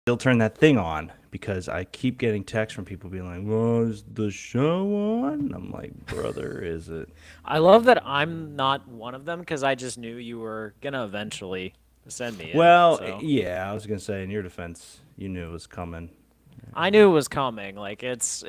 still turn that thing on because I keep getting texts from people being like, "Well, is the show on?" And I'm like, "Brother, is it?" I love that I'm not one of them because I just knew you were gonna eventually send me it. Well, So yeah, I was gonna say in your defense, you knew it was coming. I knew it was coming. Like it's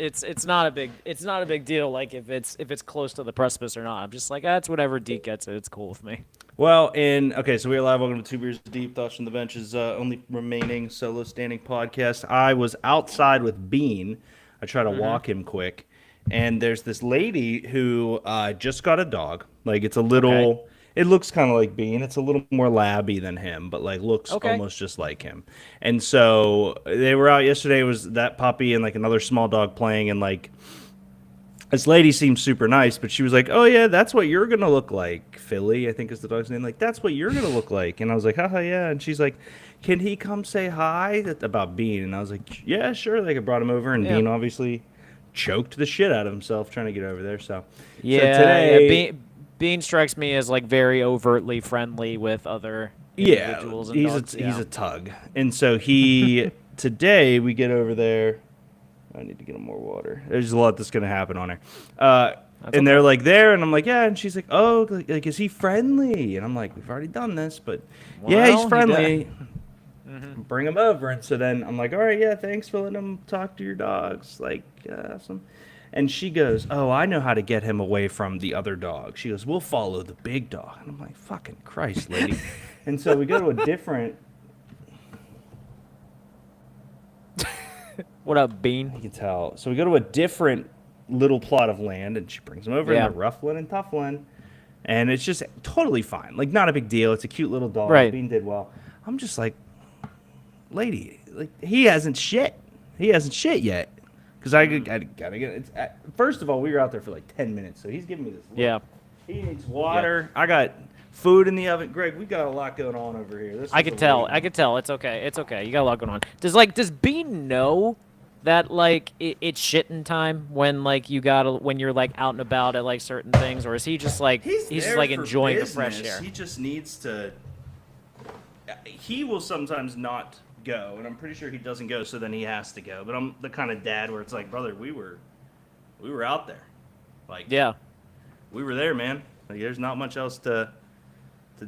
not a big deal. Like if it's close to the precipice or not. I'm just like that's whatever Deke gets it. It's cool with me. Well, okay, so we're live. Welcome to Two Beers Deep, Thoughts from the Bench's only remaining solo standing podcast. I was outside with Bean. I try to walk him quick, and there's this lady who just got a dog. Like it's a Okay. little. It looks kind of like Bean. It's a little more labby than him, but like looks Okay. almost just like him. And so they were out yesterday. It was that puppy and like another small dog playing, and like this lady seemed super nice, but she was like, "Oh yeah, that's what you're gonna look like, Philly. I think is the dog's name. Like that's what you're gonna look like." And I was like, "Haha, yeah." And she's like, "Can he come say hi?" About Bean, and I was like, "Yeah, sure." Like I brought him over, and Yeah. Bean obviously choked the shit out of himself trying to get over there. So Yeah. Yeah. today, Bean strikes me as like very overtly friendly with other yeah, individuals and he's dogs. he's Yeah. a tug, and so he today we get over there. I need to get him more water. There's a lot that's gonna happen on her. That's And okay. they're like there, and I'm like, yeah. And she's like, oh, like is he friendly? And I'm like, we've already done this, but yeah, he's Well, he does. friendly. Bring him over. And so then I'm like, all right, yeah, thanks for letting him talk to your dogs. Like, awesome. And she goes, oh, I know how to get him away from the other dog. She goes, we'll follow the big dog. And I'm like, fucking Christ, lady. And so we go to a different. What up, Bean? You can tell. So we go to a different little plot of land, and she brings him over, and Yeah. they're ruffling and tuffling, and it's just totally fine. Like not a big deal. It's a cute little dog. Right. Bean did well. I'm just like, lady, like he hasn't shit. He hasn't shit yet. Because I gotta get. First of all, we were out there for like 10 minutes, so he's giving me this look. Yeah. He needs water. I got food in the oven. Greg, we got a lot going on over here. This I is could a tell. late I could tell. It's okay. It's okay. You got a lot going on. Does Bean know that like it's shitting time when like when you're like out and about at like certain things, or is he just like He's he's just there like for enjoying the fresh business. air? He just needs to. He will sometimes not go, and I'm pretty sure he doesn't go. So then he has to go. But I'm the kind of dad where it's like, brother, we were out there, like Yeah. we were there, man. Like there's not much else to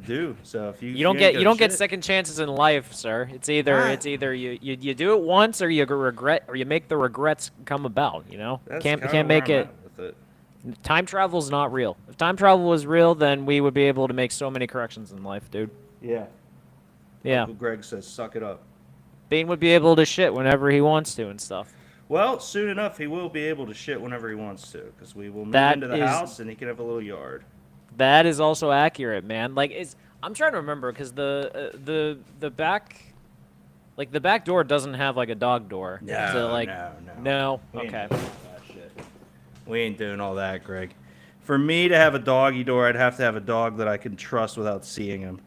do. So if you You don't if you ain't get you go don't get shit, second chances in life, sir. ah, It's either you do it once or you regret or you make the regrets come about. You know, that's can't kind of can't where make I'm it. at with it. Time travel's not real. If time travel was real, then we would be able to make so many corrections in life, dude. Yeah. Yeah, Uncle Greg says, suck it up. Bean would be able to shit whenever he wants to and stuff. Well, soon enough, he will be able to shit whenever he wants to, because we will move That into the is house and he can have a little yard. That is also accurate, man. Like, I'm trying to remember because the back, like the back door doesn't have like a dog door. No, So, like, no, no. no. We ain't Okay. doing all that shit. We ain't doing all that, Greg. For me to have a doggy door, I'd have to have a dog that I can trust without seeing him.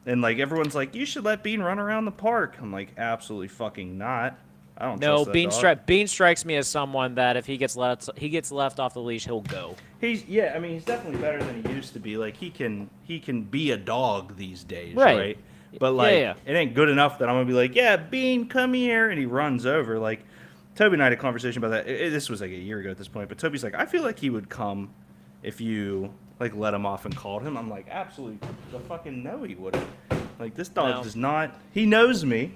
And like everyone's like, you should let Bean run around the park. I'm like, absolutely fucking not. I don't No, trust that dog. Bean strikes me as someone that if he gets left off the leash, he'll go. I mean, he's definitely better than he used to be. Like he can be a dog these days, Right. right? But like, Yeah. it ain't good enough that I'm gonna be like, yeah, Bean, come here, and he runs over. Like, Toby and I had a conversation about that. This was like a year ago at this point, but Toby's like, I feel like he would come if you like let him off and called him. I'm like, absolutely, the fucking no, he wouldn't. Like this dog No. does not. He knows me.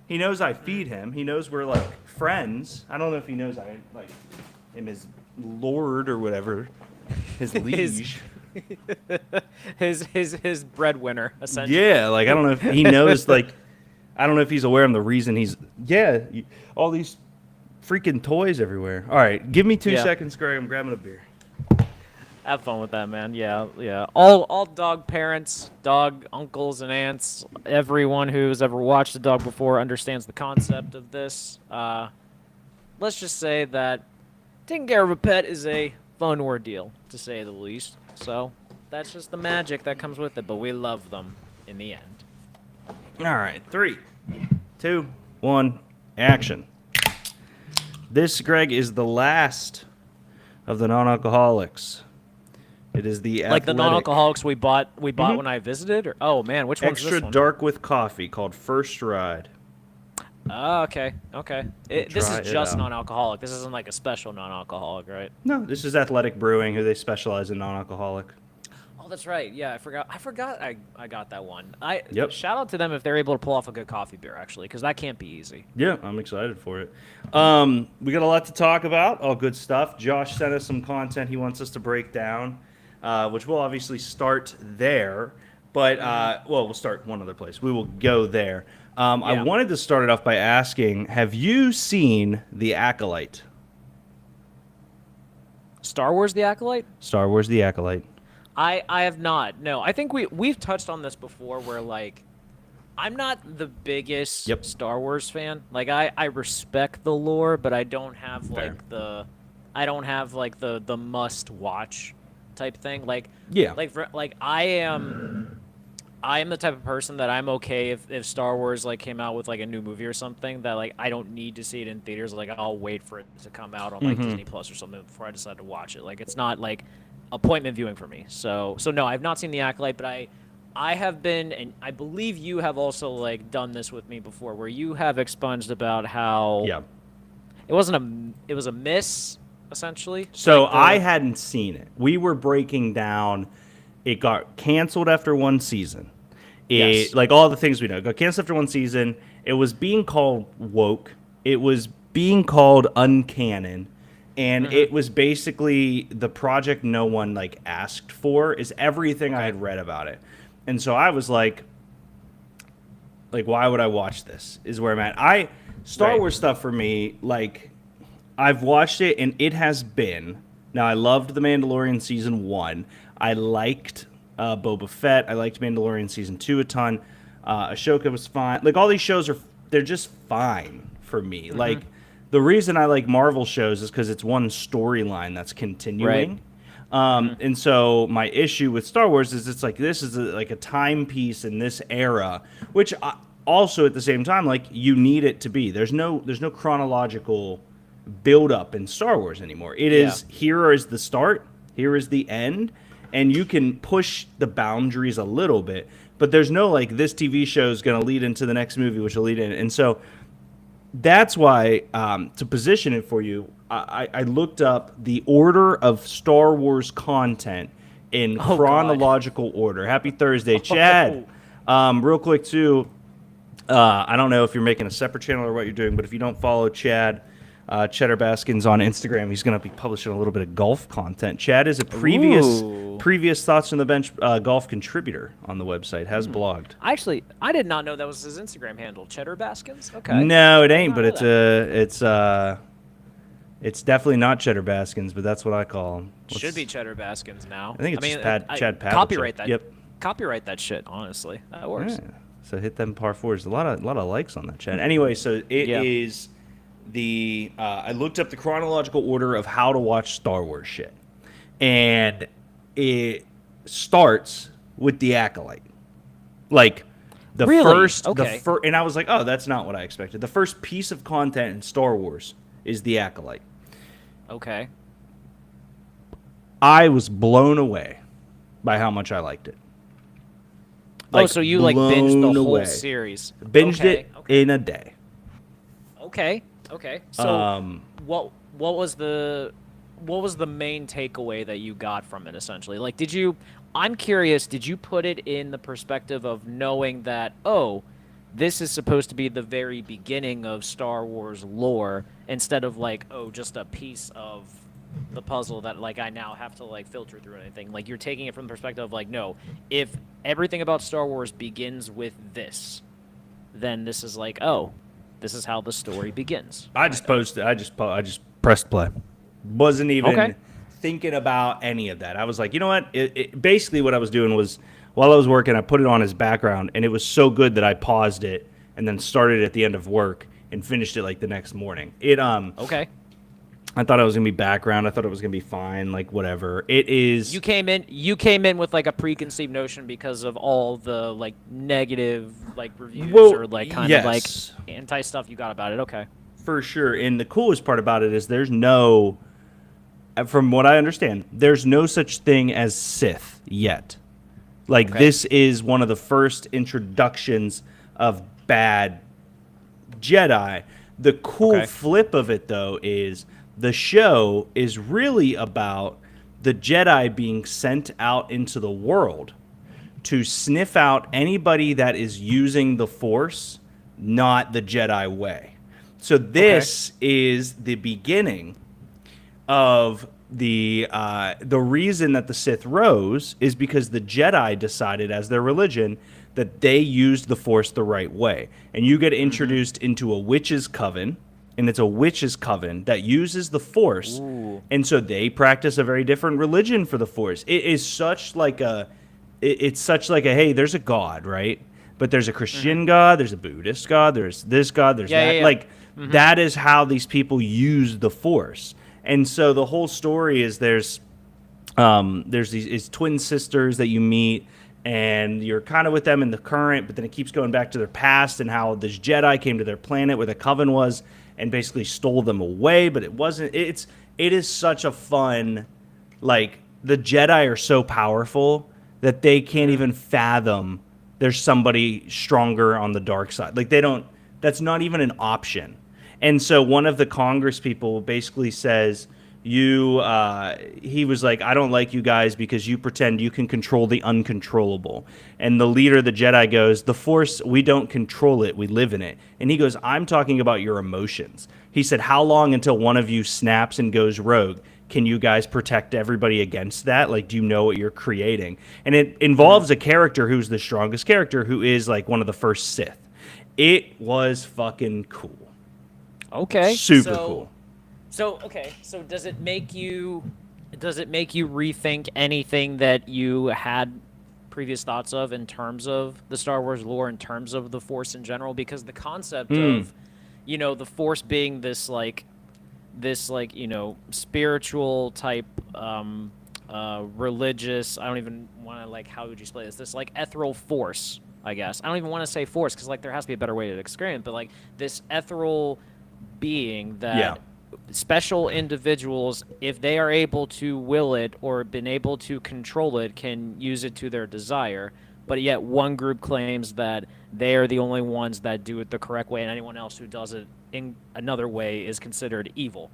He knows I feed him. He knows we're like friends. I don't know if he knows I like am his lord or whatever, his liege. His breadwinner essentially. Yeah, like I don't know if he knows. Like I don't know if he's aware of the reason he's. Yeah, all these freaking toys everywhere. All right, give me 2 Yeah. seconds, Greg. I'm grabbing a beer. Have fun with that, man. Yeah, yeah. All dog parents, dog uncles and aunts, everyone who's ever watched a dog before understands the concept of this. Let's just say that taking care of a pet is a fun ordeal, to say the least. So that's just the magic that comes with it. But we love them in the end. All right, 3, 2, 1, action. This, Greg, is the last of the non-alcoholics. It is the Like the athletic non-alcoholics we bought when I visited. Or oh man, which one's extra this one? dark with coffee called First Ride. Oh, okay. Okay. This Try is it just out. non-alcoholic. This isn't like a special non-alcoholic, right? No, this is Athletic Brewing, who they specialize in non-alcoholic. Oh, that's right. Yeah, I forgot. I got that one. Yep. Shout out to them if they're able to pull off a good coffee beer, actually, because that can't be easy. Yeah, I'm excited for it. We got a lot to talk about. All good stuff. Josh sent us some content he wants us to break down, which we'll obviously start there. But, well, we'll start one other place. We will go there. I Yeah. wanted to start it off by asking, have you seen The Acolyte? Star Wars: The Acolyte. Star Wars The Acolyte. I have not. No, I think we've touched on this before, where like I'm not the biggest Yep. Star Wars fan. Like I respect the lore, but I don't have Fair. the must watch type thing. Like Yeah. like I am the type of person that I'm okay if Star Wars like came out with like a new movie or something that like I don't need to see it in theaters. Like I'll wait for it to come out on like Disney Plus or something before I decide to watch it. Like it's not like appointment viewing for me. So no, I've not seen The Acolyte, but I have been, and I believe you have also like done this with me before, where you have expunged about how Yeah. it was a miss essentially. So Like the- I hadn't seen it. We were breaking down. It got canceled after one season. Yes. Like all the things we know, it got canceled after one season. It was being called woke. It was being called uncanon. And it was basically the project no one like asked for is everything I had read about it. And so I was like, why would I watch this? Is where I'm at. Star Right. Wars stuff for me, like, I've watched it and it has been. Now I loved The Mandalorian season 1. I liked Boba Fett. I liked Mandalorian season 2 a ton. Ashoka was fine. Like all these shows they're just fine for me. Like the reason I like Marvel shows is because it's one storyline that's continuing. And so my issue with Star Wars is it's like this is like a timepiece in this era, which also at the same time like you need it to be. There's no chronological build up in Star Wars anymore. It is here is the start, here is the end, and you can push the boundaries a little bit, but there's no like this TV show is going to lead into the next movie, which will lead in, and so that's why to position it for you, I looked up the order of Star Wars content in God. chronological order. Happy Thursday, Chad. Real quick too. I don't know if you're making a separate channel or what you're doing, but if you don't follow Chad, Cheddar Baskins on Instagram, he's going to be publishing a little bit of golf content. Chad is a previous Thoughts from the Bench golf contributor on the website, has blogged. Actually, I did not know that was his Instagram handle, Cheddar Baskins. Okay. No, it ain't, I but know it's definitely not Cheddar Baskins, but that's what I call him. Should be Cheddar Baskins now. I think it's just Chad Pavlicek. Copyright that. Yep. Copyright that shit. Honestly, that works. Yeah. So hit them par fours. A lot of likes on that, Chad. Anyway, so it is the I looked up the chronological order of how to watch Star Wars shit, and it starts with The Acolyte, like the Really? first, Okay. and I was like, oh, that's not what I expected. The first piece of content in Star Wars is The Acolyte. Okay. I was blown away by how much I liked it. So you like binged the blown whole away. series? Binged Okay, it okay. in a day. Okay. So what was the main takeaway that you got from it essentially? Like I'm curious, did you put it in the perspective of knowing that this is supposed to be the very beginning of Star Wars lore instead of like just a piece of the puzzle that like I now have to like filter through anything? Like you're taking it from the perspective of like, no, if everything about Star Wars begins with this, then this is like, this is how the story begins. I just posted. I just pressed play. Wasn't even Okay. thinking about any of that. I was like, you know what? Basically, what I was doing was while I was working, I put it on as background, and it was so good that I paused it and then started at the end of work and finished it like the next morning. Okay. I thought it was gonna be background. I thought it was gonna be fine. Like whatever. It is. You came in with like a preconceived notion because of all the like negative like reviews or like kind of like yes. anti stuff you got about it. Okay. For sure. And the coolest part about it is there's no, from what I understand, there's no such thing as Sith yet. Like Okay. this is one of the first introductions of bad Jedi. The cool Okay. flip of it, though, is the show is really about the Jedi being sent out into the world to sniff out anybody that is using the Force, not the Jedi way. So this is the beginning of the reason that the Sith rose is because the Jedi decided as their religion that they used the Force the right way, and you get introduced into a witch's coven, and it's a witch's coven that uses the Force, Ooh. and so they practice a very different religion for the Force. It is such like a, it's such like a hey, there's a God, right? But there's a Christian God, there's a Buddhist God, there's this God, there's Yeah, that. yeah, yeah. Like that is how these people use the Force. And so the whole story is there's these twin sisters that you meet, and you're kind of with them in the current, but then it keeps going back to their past and how this Jedi came to their planet where the Coven was and basically stole them away, but it wasn't. It is such a fun, like the Jedi are so powerful that they can't even fathom there's somebody stronger on the dark side. Like they don't. That's not even an option. And so one of the Congress people basically says, he was like, I don't like you guys because you pretend you can control the uncontrollable. And the leader of the Jedi goes, the Force, we don't control it, we live in it. And he goes, I'm talking about your emotions. He said, how long until one of you snaps and goes rogue? Can you guys protect everybody against that? Like, do you know what you're creating? And it involves a character who's the strongest character, who is like one of the first Sith. It was fucking cool. Okay. Super cool. So okay. So does it make you rethink anything that you had previous thoughts of in terms of the Star Wars lore, in terms of the Force in general? Because the concept of, the Force being this spiritual type, religious. I don't even want to how would you explain this? This ethereal force, I guess. I don't even want to say force because there has to be a better way to describe it. But this ethereal being that special individuals, if they are able to will it or been able to control it, can use it to their desire. But yet one group claims that they are the only ones that do it the correct way, and anyone else who does it in another way is considered evil.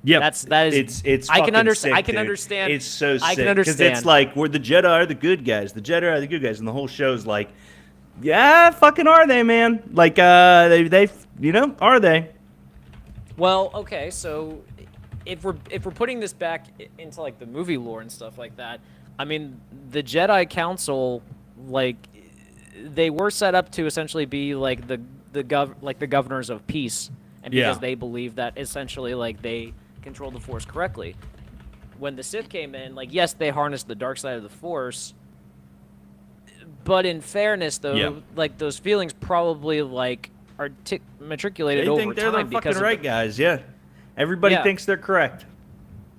Yeah, that is. It's. I can understand. I can understand. It's so sick. I can because understand. it's like we're the Jedi are the good guys. The Jedi are the good guys, and the whole show's like, yeah, fucking are they, man? Like, they are they? Well, okay, so if we're putting this back into the movie lore and stuff like that, I mean, the Jedi Council, they were set up to essentially be the governors of peace, and because they believe that essentially they control the Force correctly. When the Sith came in, yes, they harnessed the dark side of the Force, but in fairness, though, those feelings probably are matriculated over time. They think they're the because fucking right guys. Yeah, everybody thinks they're correct.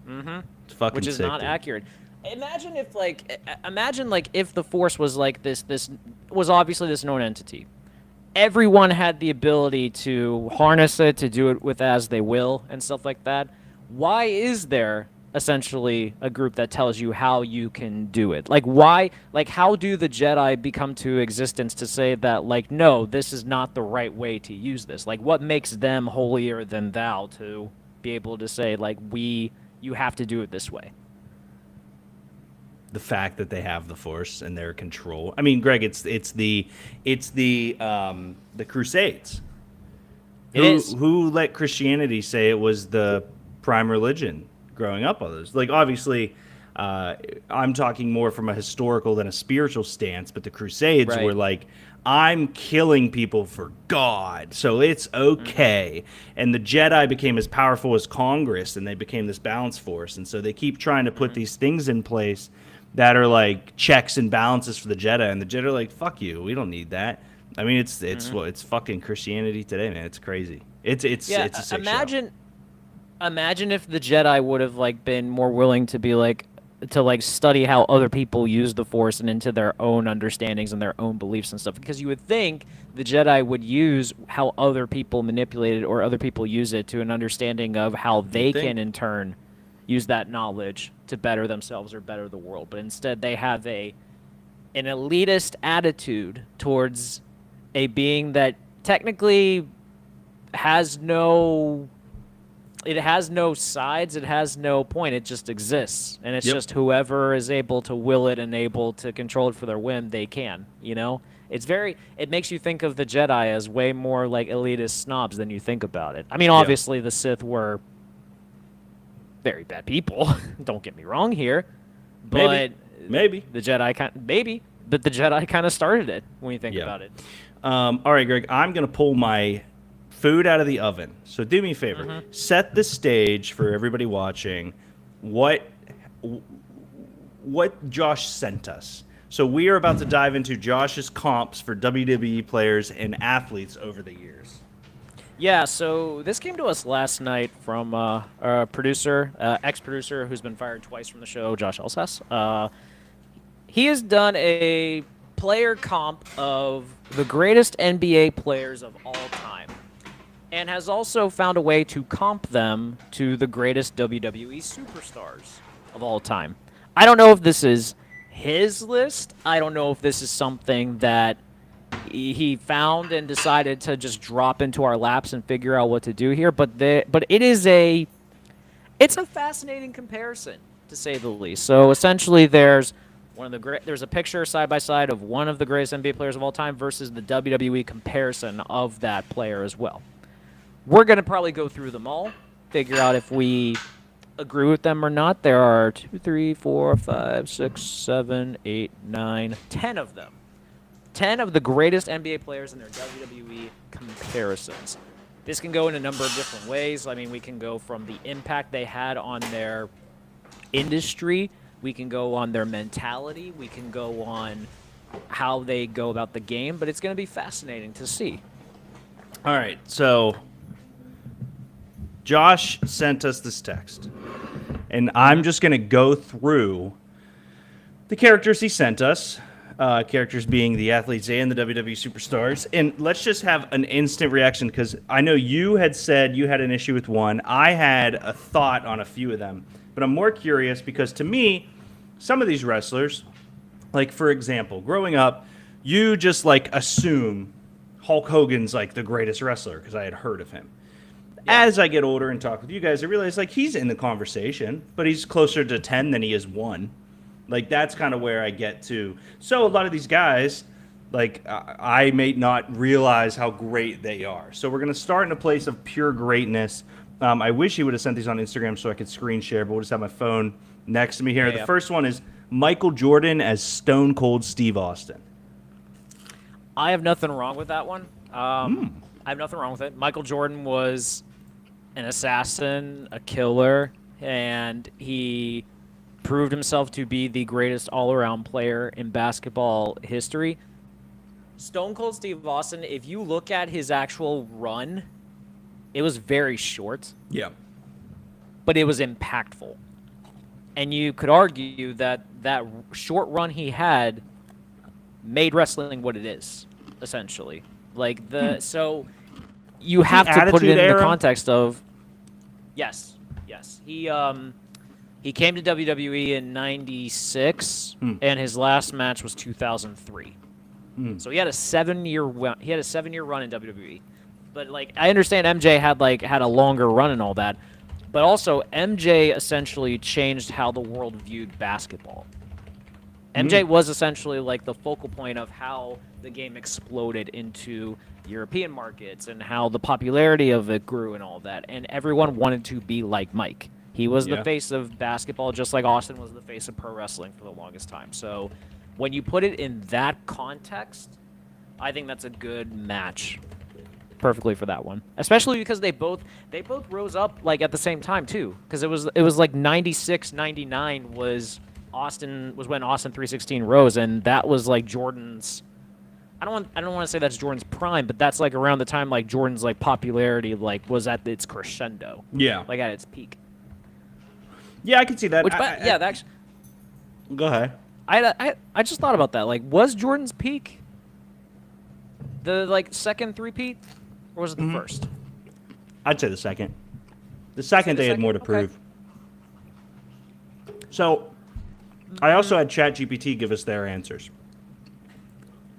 Mm-hmm. It's fucking which is sick, not dude. accurate. Imagine if the Force was this was obviously this known entity. Everyone had the ability to harness it, to do it with as they will and stuff like that. Why is there essentially a group that tells you how you can do it? Why, how do the Jedi become to existence to say that, no, this is not the right way to use this? What makes them holier than thou to be able to say, you have to do it this way? The fact that they have the Force and their control. I mean, Greg, it's the Crusades. It is. Who let Christianity say it was the prime religion growing up on those? Obviously, I'm talking more from a historical than a spiritual stance, but the Crusades were I'm killing people for God, so it's okay. And the Jedi became as powerful as Congress, and they became this balance force. And so they keep trying to put these things in place that are checks and balances for the Jedi, and the Jedi are fuck you, we don't need that. I mean, it's fucking Christianity today, man. It's crazy. It's a sick show. Imagine if the Jedi would have been more willing to be to study how other people use the Force and into their own understandings and their own beliefs and stuff, because you would think the Jedi would use how other people manipulate it or other people use it to an understanding of how they can in turn use that knowledge to better themselves or better the world. But instead they have an elitist attitude towards a being that technically has no sides, it has no point, it just exists, and it's Yep. just whoever is able to will it and able to control it for their whim, they can, it makes you think of the Jedi as way more like elitist snobs than you think about it. I mean, obviously the Sith were very bad people, don't get me wrong here, but Maybe. the Jedi but the Jedi kind of started it when you think about it. All right, Greg, I'm going to pull my food out of the oven. So do me a favor. Set the stage for everybody watching what Josh sent us. So we are about to dive into Josh's comps for WWE players and athletes over the years. Yeah, so this came to us last night from a producer, ex-producer who's been fired twice from the show, Josh Elsas. He has done a player comp of the greatest NBA players of all time, and has also found a way to comp them to the greatest WWE superstars of all time. I don't know if this is his list. I don't know if this is something that he found and decided to just drop into our laps and figure out what to do here. But it's a fascinating comparison, to say the least. So essentially, there's a picture side by side of one of the greatest NBA players of all time versus the WWE comparison of that player as well. We're going to probably go through them all, figure out if we agree with them or not. There are 2, 3, 4, 5, 6, 7, 8, 9, 10 of them. 10 of the greatest NBA players in their WWE comparisons. This can go in a number of different ways. I mean, we can go from the impact they had on their industry. We can go on their mentality. We can go on how they go about the game. But it's going to be fascinating to see. All right, so Josh sent us this text, and I'm just going to go through the characters he sent us, characters being the athletes and the WWE superstars, and let's just have an instant reaction, because I know you had said you had an issue with one. I had a thought on a few of them, but I'm more curious because to me, some of these wrestlers, like for example, growing up, you just like assume Hulk Hogan's like the greatest wrestler because I had heard of him. Yeah. As I get older and talk with you guys, I realize like he's in the conversation, but he's closer to 10 than he is 1. Like that's kind of where I get to. So a lot of these guys, like I may not realize how great they are. So we're going to start in a place of pure greatness. I wish he would have sent these on Instagram so I could screen share, but we'll just have my phone next to me here. The first one is Michael Jordan as Stone Cold Steve Austin. I have nothing wrong with that one. I have nothing wrong with it. Michael Jordan was an assassin, a killer, and he proved himself to be the greatest all-around player in basketball history. Stone Cold Steve Austin, if you look at his actual run, it was very short. Yeah. But it was impactful. And you could argue that that short run he had made wrestling what it is, essentially. Like so you have to put it in the context of yes. He came to WWE in '96 and his last match was 2003. So he had a 7-year run in WWE. But like I understand MJ had a longer run and all that. But also MJ essentially changed how the world viewed basketball. MJ was essentially like the focal point of how the game exploded into European markets and how the popularity of it grew and all that. And everyone wanted to be like Mike. He was the face of basketball, just like Austin was the face of pro wrestling for the longest time. So when you put it in that context, I think that's a good match perfectly for that one. Especially because they both rose up like at the same time too. Because it was like 96, 99 was when Austin 316 rose, and that was like Jordan's. I don't want to say that's Jordan's prime, but that's like around the time like Jordan's like popularity like was at its crescendo. Yeah, like at its peak. Yeah, I can see that. Actually, go ahead. I just thought about that. Like, was Jordan's peak the like second three-peat, or was it the first? I'd say the second. The second they had more to prove. So, I also had ChatGPT give us their answers.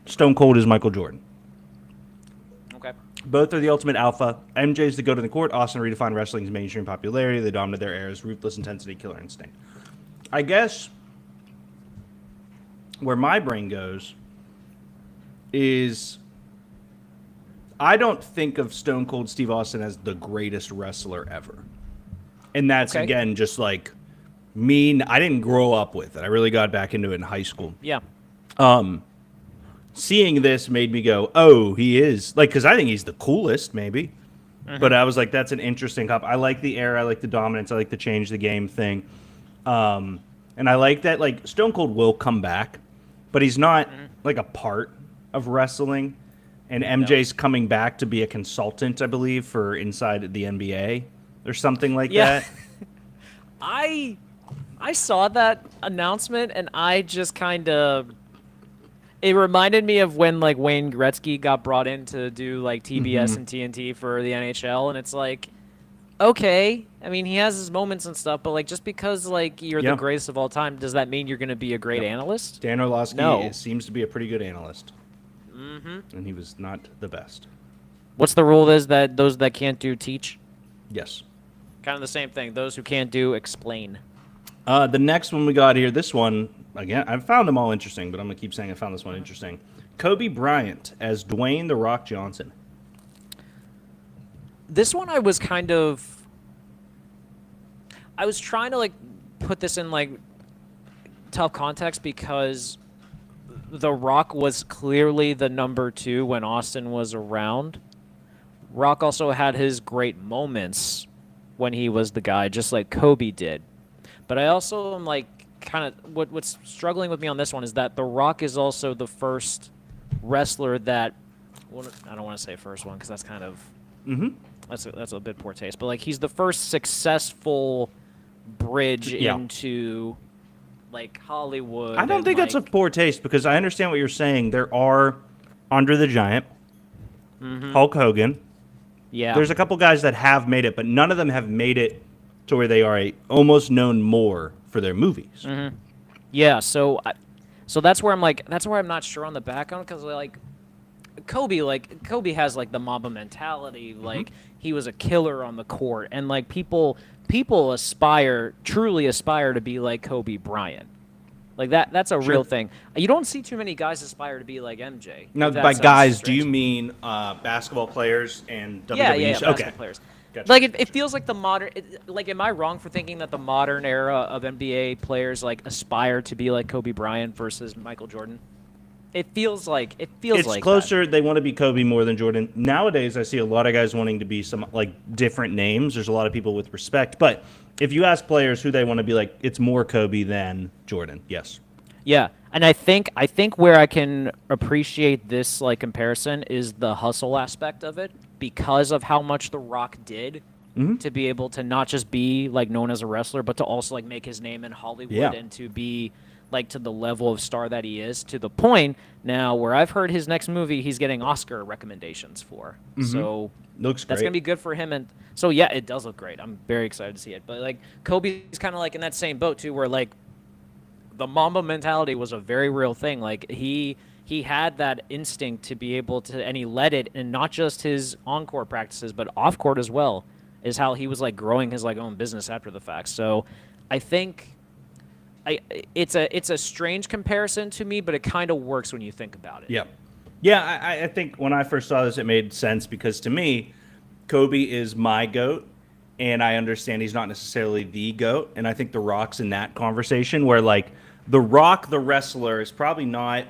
Stone Cold is Michael Jordan. Okay. Both are the ultimate alpha. MJ's the goat in the court. Austin redefined wrestling's mainstream popularity. They dominated their era's ruthless intensity, killer instinct. I guess where my brain goes is I don't think of Stone Cold Steve Austin as the greatest wrestler ever. And that's, Okay. again, just like me. I didn't grow up with it. I really got back into it in high school. Yeah. Seeing this made me go, oh, he is. Like, because I think he's the coolest, maybe. But I was like, that's an interesting comp. I like the era. I like the dominance. I like the change the game thing. And I like that, like, Stone Cold will come back, but he's not, like, a part of wrestling. And MJ's coming back to be a consultant, I believe, for inside the NBA or something like Yeah. that. I saw that announcement and I just kind of it reminded me of when like Wayne Gretzky got brought in to do like TBS and TNT for the NHL, and it's like, okay, I mean he has his moments and stuff, but like just because like you're Yeah. the greatest of all time, does that mean you're going to be a great analyst? Dan Orlovsky No. seems to be a pretty good analyst. And he was not the best. What's the rule is that those that can't do teach? Yes. Kind of the same thing. Those who can't do explain. The next one we got here, this one, again, I found them all interesting, but I'm going to keep saying I found this one interesting. Kobe Bryant as Dwayne The Rock Johnson. This one I was kind of I was trying to like put this in like tough context because The Rock was clearly the number 2 when Austin was around. Rock also had his great moments when he was the guy, just like Kobe did. But I also am like kind of what's struggling with me on this one is that The Rock is also the first wrestler that well, I don't want to say first one because that's kind of that's a bit poor taste. But like he's the first successful bridge Yeah. into like Hollywood. I don't and, think that's a like- poor taste because I understand what you're saying. There are Andre the Giant, Hulk Hogan. yeah. There's a couple guys that have made it, but none of them have made it to where they are almost known more for their movies. Yeah, so that's where I'm like that's where I'm not sure on the background because like Kobe has like the Mamba mentality, like he was a killer on the court, and like people truly aspire to be like Kobe Bryant, like that's a real thing. You don't see too many guys aspire to be like MJ. Now, That by sounds guys, do strange. you mean basketball players and WWE? Yeah, basketball Okay. players. Gotcha. Like it feels like the modern. Like, am I wrong for thinking that the modern era of NBA players like aspire to be like Kobe Bryant versus Michael Jordan? It feels like It's like that. closer. They want to be Kobe more than Jordan. Nowadays, I see a lot of guys wanting to be some like different names. There's a lot of people with respect, but if you ask players who they want to be like, it's more Kobe than Jordan. Yes. Yeah, and I think where I can appreciate this like comparison is the hustle aspect of it because of how much The Rock did to be able to not just be like known as a wrestler, but to also like make his name in Hollywood Yeah. and to be like to the level of star that he is, to the point now where I've heard his next movie he's getting Oscar recommendations for. So Looks that's great. gonna be good for him, and so yeah, it does look great. I'm very excited to see it. But like Kobe's kind of like in that same boat too, where like the Mamba mentality was a very real thing. Like he had that instinct to be able to, and he led it, and not just his on-court practices, but off-court as well. Is how he was like growing his like own business after the fact. So I think it's a strange comparison to me, but it kind of works when you think about it. Yeah. Yeah, I think when I first saw this, it made sense because to me, Kobe is my GOAT, and I understand he's not necessarily the GOAT. And I think The Rock's in that conversation where, like, The Rock, the wrestler, is probably not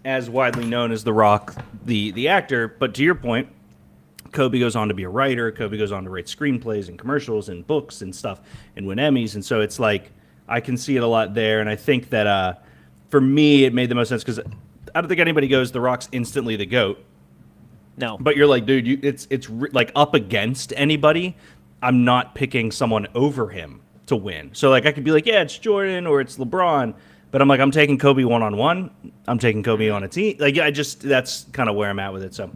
as widely known as The Rock, the actor. But to your point, Kobe goes on to be a writer. Kobe goes on to write screenplays and commercials and books and stuff and win Emmys. And so it's like, I can see it a lot there. And I think that for me, it made the most sense because I don't think anybody goes, The Rock's instantly the GOAT. No. But you're like, dude, it's like up against anybody. I'm not picking someone over him to win. So like I could be like, yeah, it's Jordan or it's LeBron. But I'm like, I'm taking Kobe one-on-one. I'm taking Kobe on a team. Like, that's kind of where I'm at with it. So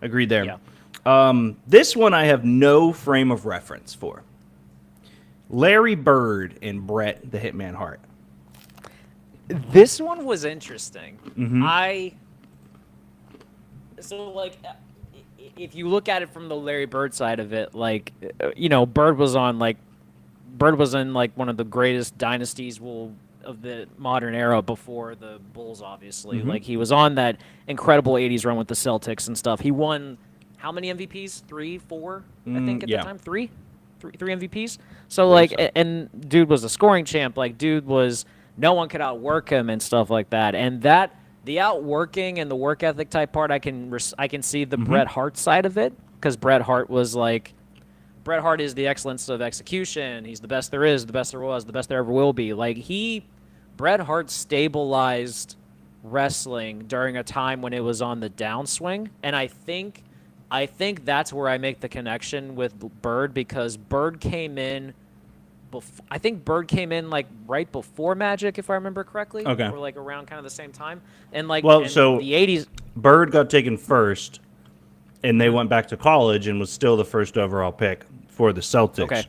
agreed there. Yeah. This one I have no frame of reference for. Larry Bird and Bret the Hitman Hart. This one was interesting. Mm-hmm. So like if you look at it from the Larry Bird side of it, like, Bird was in like one of the greatest dynasties of the modern era before the Bulls, obviously. Like, he was on that incredible 80s run with the Celtics and stuff. He won how many MVPs? 3, 4, I think, at the time? Three MVPs? So, like, and dude was a scoring champ. Like, no one could outwork him and stuff like that. And the outworking and the work ethic type part, I can see the Bret Hart side of it, because Bret Hart is the excellence of execution. He's the best there is, the best there was, the best there ever will be. Like, Bret Hart stabilized wrestling during a time when it was on the downswing, and I think that's where I make the connection with Bird, because Bird came in. I think Bird came in like right before Magic, if I remember correctly. Okay. Or like around kind of the same time, and like so the 80s. Bird got taken first, and they went back to college and was still the first overall pick for the Celtics. Okay.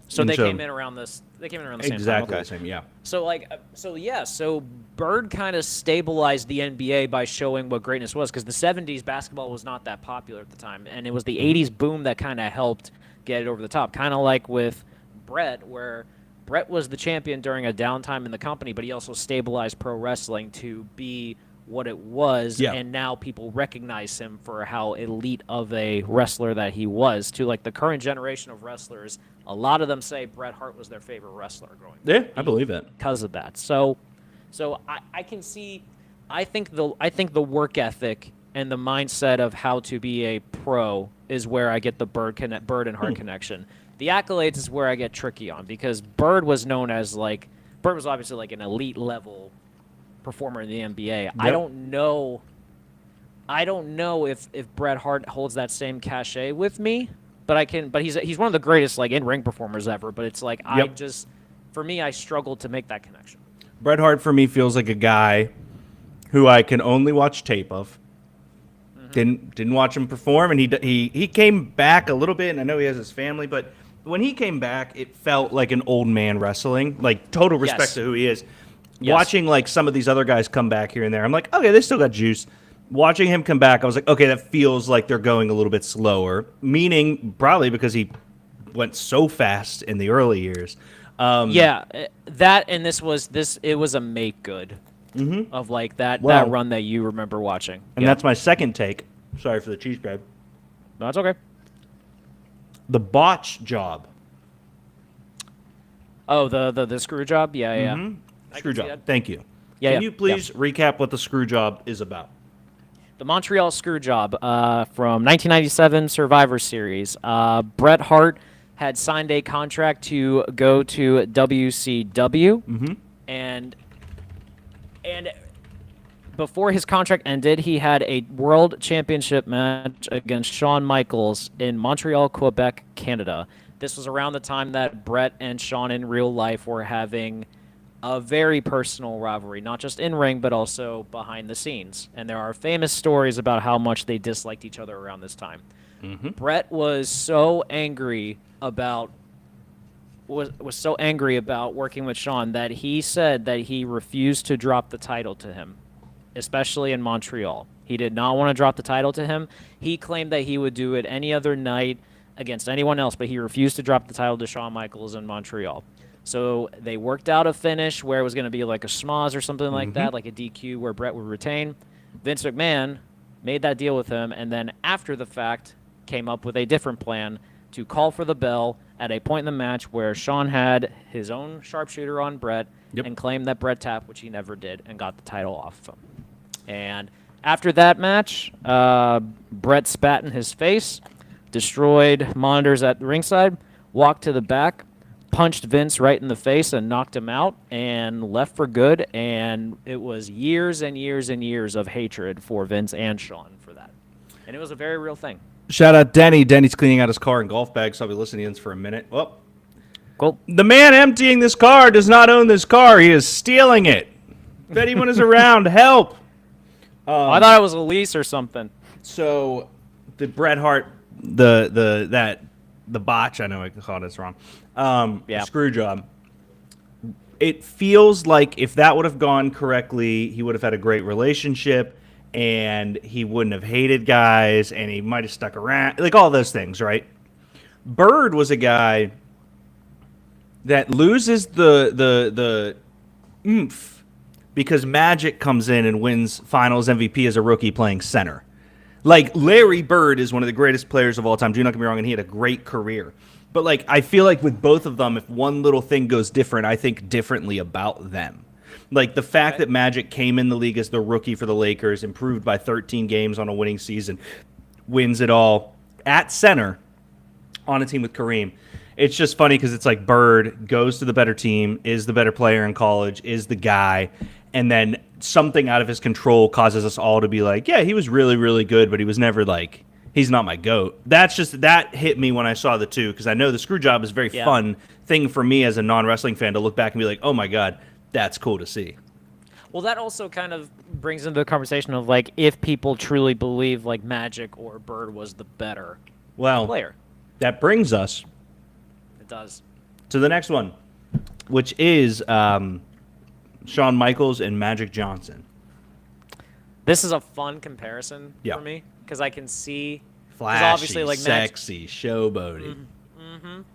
So they came in around this. They came in around the same time. Exactly Okay. the same. Yeah. So Bird kind of stabilized the NBA by showing what greatness was, because the 70s basketball was not that popular at the time, and it was the 80s boom that kind of helped get it over the top. Kind of like with Bret, where Bret was the champion during a downtime in the company, but he also stabilized pro wrestling to be what it was, and now people recognize him for how elite of a wrestler that he was. To like the current generation of wrestlers, a lot of them say Bret Hart was their favorite wrestler growing up. Yeah, I believe it because of that. So I can see. I think the work ethic and the mindset of how to be a pro is where I get the Bird and Hart connection. The accolades is where I get tricky on, because Bird was obviously like an elite level performer in the NBA. Yep. I don't know if Bret Hart holds that same cachet with me, but he's one of the greatest like in-ring performers ever, but it's like for me, I struggle to make that connection. Bret Hart for me feels like a guy who I can only watch tape of. Didn't watch him perform, and he came back a little bit, and I know he has his family, but when he came back, it felt like an old man wrestling. Like, total respect to who he is. Yes. Watching like some of these other guys come back here and there, I'm like, okay, they still got juice. Watching him come back, I was like, okay, that feels like they're going a little bit slower. Meaning, probably because he went so fast in the early years. That and it was a make good of like that run that you remember watching. And that's my second take. Sorry for the cheese grab. No, that's okay. The botch job. Oh, the screw job? Yeah. Screw job. Thank you. Can you please recap what the screw job is about? The Montreal screw job from 1997 Survivor Series. Bret Hart had signed a contract to go to WCW, and before his contract ended, he had a World Championship match against Shawn Michaels in Montreal, Quebec, Canada. This was around the time that Bret and Shawn in real life were having a very personal rivalry, not just in ring, but also behind the scenes. And there are famous stories about how much they disliked each other around this time. Bret was so angry about working with Shawn that he said that he refused to drop the title to him, especially in Montreal. He did not want to drop the title to him. He claimed that he would do it any other night against anyone else, but he refused to drop the title to Shawn Michaels in Montreal. So they worked out a finish where it was going to be like a schmoz or something like that, like a DQ where Bret would retain. Vince McMahon made that deal with him, and then after the fact came up with a different plan to call for the bell at a point in the match where Shawn had his own sharpshooter on Bret and claimed that Bret tapped, which he never did, and got the title off of him. And after that match, Bret spat in his face, destroyed monitors at the ringside, walked to the back, punched Vince right in the face and knocked him out, and left for good. And it was years and years and years of hatred for Vince and Shawn for that. And it was a very real thing. Shout out Denny. Denny's cleaning out his car and golf bag, so I'll be listening in for a minute. Well, cool. The man emptying this car does not own this car. He is stealing it. If anyone is around, help. I thought it was a lease or something. So the Bret Hart, the botch, I know I called this wrong. Screw job. It feels like if that would have gone correctly, he would have had a great relationship, and he wouldn't have hated guys, and he might have stuck around, like all those things, right? Bird was a guy that loses the oomph because Magic comes in and wins Finals MVP as a rookie playing center. Like, Larry Bird is one of the greatest players of all time. Do not get me wrong, and he had a great career. But, like, I feel like with both of them, if one little thing goes different, I think differently about them. Like, the fact that Magic came in the league as the rookie for the Lakers, improved by 13 games on a winning season, wins it all at center on a team with Kareem. It's just funny because it's like Bird goes to the better team, is the better player in college, is the guy, and then something out of his control causes us all to be like, yeah, he was really, really good, but he was never like, he's not my GOAT. That hit me when I saw the two, because I know the screw job is a very fun thing for me as a non-wrestling fan to look back and be like, oh my God, that's cool to see. Well, that also kind of brings into the conversation of, like, if people truly believe, like, Magic or Bird was the better player. That brings us It does. to the next one, which is Shawn Michaels and Magic Johnson. This is a fun comparison Yeah. for me because I can see Flashy, obviously, like, sexy, showboaty.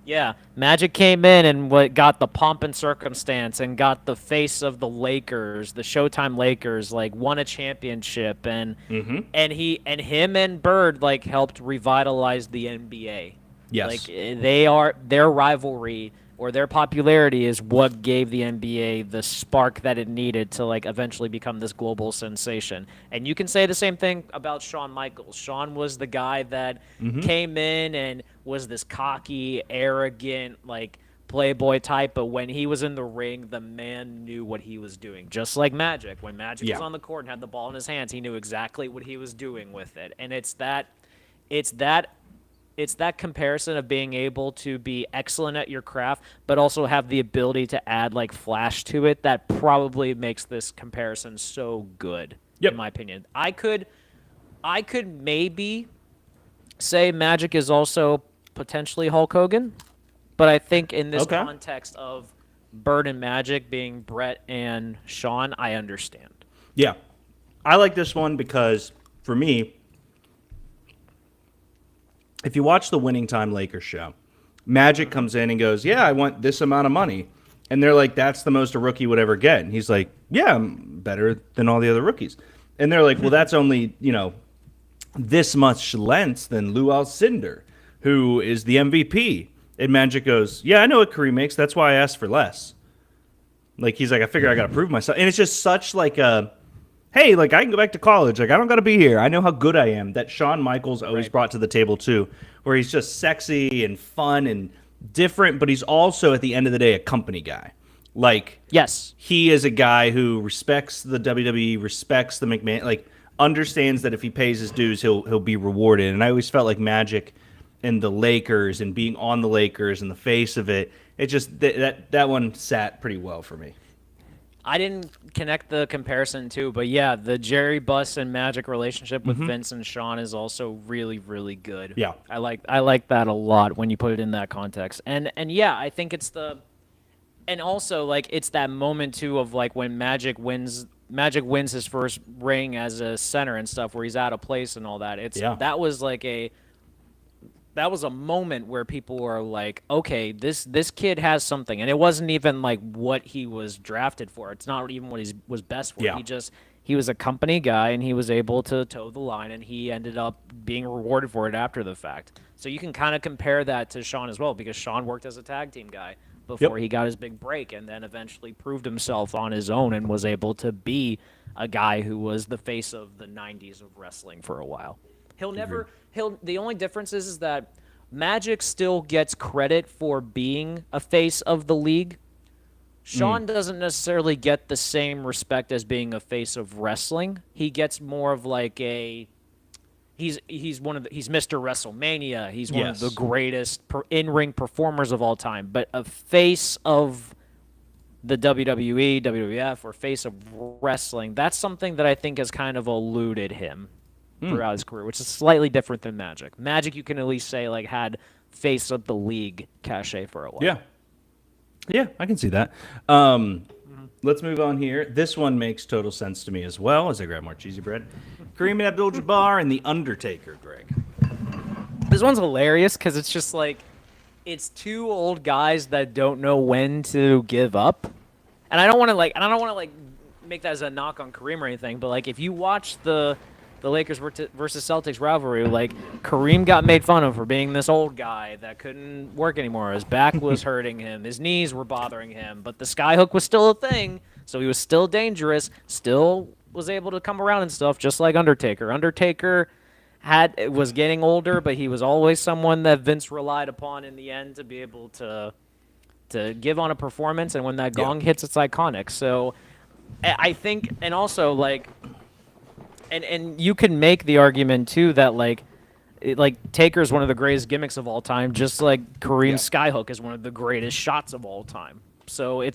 Yeah, Magic came in and got the pomp and circumstance and got the face of the Lakers, the Showtime Lakers, like, won a championship, and him and Bird, like, helped revitalize the NBA. Yes. Like, their rivalry or their popularity is what gave the NBA the spark that it needed to, like, eventually become this global sensation. And you can say the same thing about Shawn Michaels. Shawn was the guy that came in and was this cocky, arrogant, like, playboy type, but when he was in the ring, the man knew what he was doing. Just like Magic. When Magic was on the court and had the ball in his hands, he knew exactly what he was doing with it. And it's that comparison of being able to be excellent at your craft, but also have the ability to add, like, flash to it that probably makes this comparison so good, in my opinion. I could maybe say Magic is also potentially Hulk Hogan, but I think in this context of Bird and Magic being Brett and Shawn, I understand. Yeah. I like this one because, for me, if you watch the Winning Time Lakers show, Magic comes in and goes, yeah, I want this amount of money. And they're like, that's the most a rookie would ever get. And he's like, yeah, I'm better than all the other rookies. And they're like, well, that's only, this much less than Lou Alcindor, who is the MVP. And Magic goes, yeah, I know what Kareem makes. That's why I asked for less. Like, he's like, I figure I got to prove myself. And it's just such like a, hey, like, I can go back to college. Like, I don't got to be here. I know how good I am. That Shawn Michaels always brought to the table, too, where he's just sexy and fun and different, but he's also, at the end of the day, a company guy. Like, yes, he is a guy who respects the WWE, respects the McMahon, like, understands that if he pays his dues, he'll be rewarded. And I always felt like Magic and the Lakers and being on the Lakers and the face of it, it just, that one sat pretty well for me. I didn't connect the comparison too, but yeah, the Jerry Buss and Magic relationship with Vince and Shawn is also really, really good. Yeah, I like that a lot when you put it in that context. And yeah, I think it's and also, like, it's that moment too of, like, when Magic wins his first ring as a center and stuff, where he's out of place and all that. That was a moment where people were like, okay, this kid has something. And it wasn't even, like, what he was drafted for. It's not even what he was best for. Yeah. He was a company guy, and he was able to toe the line, and he ended up being rewarded for it after the fact. So you can kind of compare that to Shawn as well, because Shawn worked as a tag team guy before he got his big break, and then eventually proved himself on his own and was able to be a guy who was the face of the 90s of wrestling for a while. The only difference is that Magic still gets credit for being a face of the league. Shawn doesn't necessarily get the same respect as being a face of wrestling. He gets more of like he's Mr. WrestleMania. He's one of the greatest in-ring performers of all time. But a face of the WWE, WWF, or face of wrestling, that's something that I think has kind of eluded him throughout his career, which is slightly different than Magic. Magic, you can at least say, like, had face of the league cachet for a while. Yeah, I can see that. Let's move on here. This one makes total sense to me as well as I grab more cheesy bread. Kareem Abdul-Jabbar and The Undertaker, Greg. This one's hilarious because it's just like, it's two old guys that don't know when to give up. And I don't want to make that as a knock on Kareem or anything, but like if you watch the Lakers versus Celtics rivalry, like Kareem got made fun of for being this old guy that couldn't work anymore. His back was hurting him, his knees were bothering him, but the skyhook was still a thing, so he was still dangerous, still was able to come around and stuff, just like Undertaker. Undertaker was getting older, but he was always someone that Vince relied upon in the end to be able to give on a performance, and when that gong hits, it's iconic. So I think, and also like, and you can make the argument too that like Taker is one of the greatest gimmicks of all time, just like Kareem's skyhook is one of the greatest shots of all time. So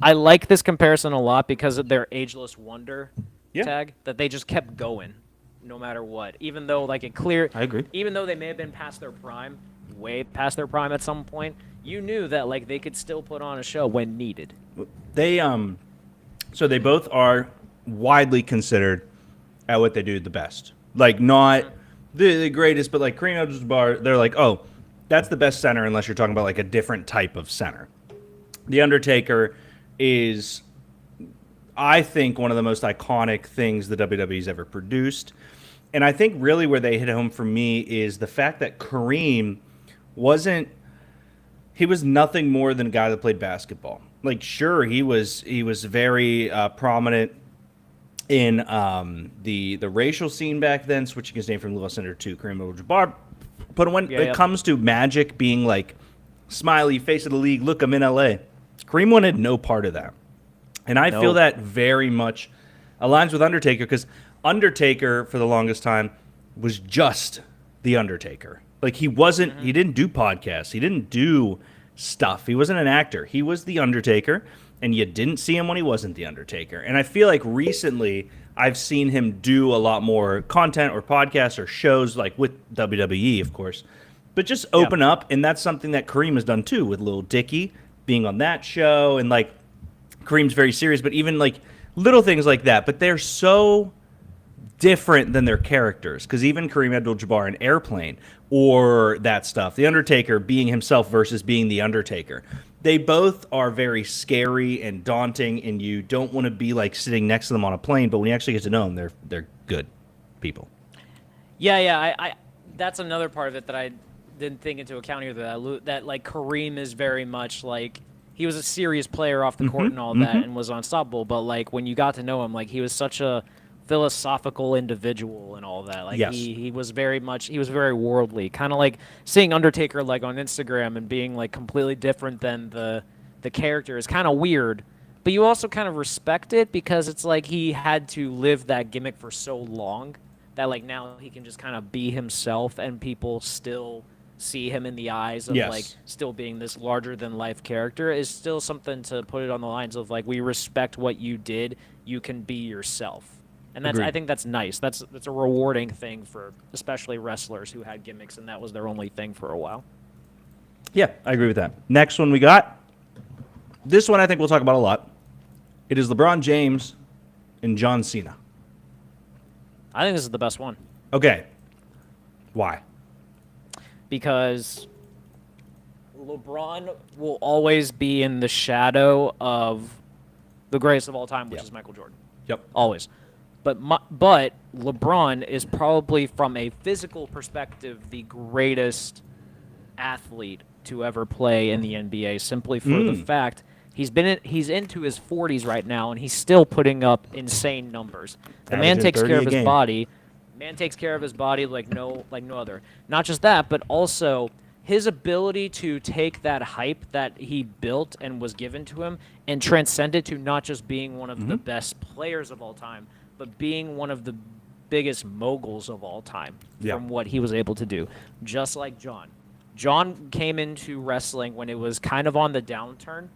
I like this comparison a lot because of their ageless wonder tag, that they just kept going no matter what, even though like I agree. Even though they may have been past their prime, way past their prime at some point, you knew that like they could still put on a show when needed. They so they both are widely considered at what they do the best. Like not the greatest, but like Kareem Abdul-Jabbar, they're like, oh, that's the best center unless you're talking about like a different type of center. The Undertaker is, I think, one of the most iconic things the WWE's ever produced. And I think really where they hit home for me is the fact that Kareem he was nothing more than a guy that played basketball. Like, sure, he was very prominent in the racial scene back then, switching his name from Lewis Center to Kareem Abdul-Jabbar. But when it comes to Magic being like, smiley, face of the league, look, I'm in LA, Kareem wanted no part of that. And I feel that very much aligns with Undertaker, because Undertaker, for the longest time, was just the Undertaker. Like, he didn't do podcasts. He didn't do stuff. He wasn't an actor. He was the Undertaker, and you didn't see him when he wasn't the Undertaker. And I feel like recently I've seen him do a lot more content or podcasts or shows, like with WWE, of course, but just open up. And that's something that Kareem has done too, with Lil Dicky being on that show. And like, Kareem's very serious, but even like little things like that. But they're so different than their characters, because even Kareem Abdul-Jabbar in Airplane or that stuff, The Undertaker being himself versus being The Undertaker, they both are very scary and daunting, and you don't want to be like sitting next to them on a plane, but when you actually get to know them, they're good people. I that's another part of it that I didn't think into account here, that like Kareem is very much like, he was a serious player off the court and all that and was unstoppable, but like when you got to know him, like he was such a philosophical individual and all that. Like he was very worldly, kind of like seeing Undertaker like on Instagram and being like completely different than the character is kind of weird, but you also kind of respect it because it's like he had to live that gimmick for so long that like now he can just kind of be himself and people still see him in the eyes of like still being this larger than life character is still something to put it on the lines of like, we respect what you did, you can be yourself. And that's, I think that's nice. That's a rewarding thing for especially wrestlers who had gimmicks and that was their only thing for a while. Yeah, I agree with that. Next one we got. This one I think we'll talk about a lot. It is LeBron James and John Cena. I think this is the best one. Okay. Why? Because LeBron will always be in the shadow of the greatest of all time, which is Michael Jordan. Yep. Always. But LeBron is probably, from a physical perspective, the greatest athlete to ever play in the NBA, simply for the fact he's into his 40s right now, and he's still putting up insane numbers. The man takes care of his body. Man takes care of his body like no other. Not just that, but also his ability to take that hype that he built and was given to him and transcend it to not just being one of the best players of all time, but being one of the biggest moguls of all time from what he was able to do. Just like John. John came into wrestling when it was kind of on the downturn,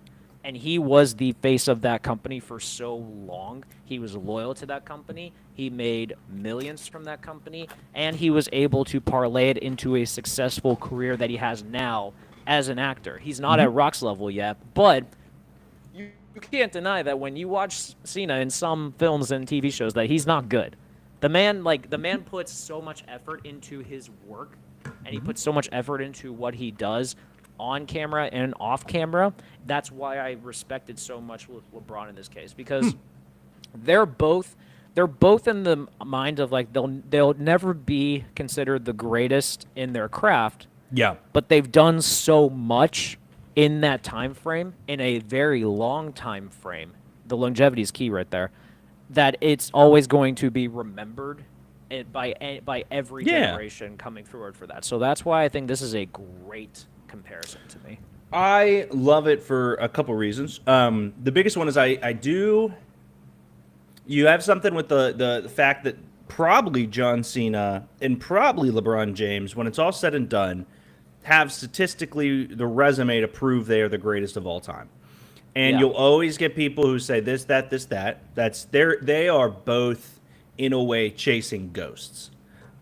and he was the face of that company for so long. He was loyal to that company. He made millions from that company, and he was able to parlay it into a successful career that he has now as an actor. He's not at Rock's level yet, but you can't deny that when you watch Cena in some films and TV shows that he's not good. The man puts so much effort into his work, and he puts so much effort into what he does on camera and off camera. That's why I respected so much with LeBron in this case, because they're both in the mind of like they'll never be considered the greatest in their craft, Yeah. but they've done so much in that time frame, in a very long time frame. The longevity is key right there. That it's always going to be remembered by every Yeah. generation coming forward for that. So that's why I think this is a great comparison to me. I love it for a couple reasons. The biggest one is I do. You have something with the fact that probably John Cena and probably LeBron James, when it's all said and done, have statistically the resume to prove they are the greatest of all time. And Yeah. you'll always get people who say this, that, this, that. They are both in a way chasing ghosts.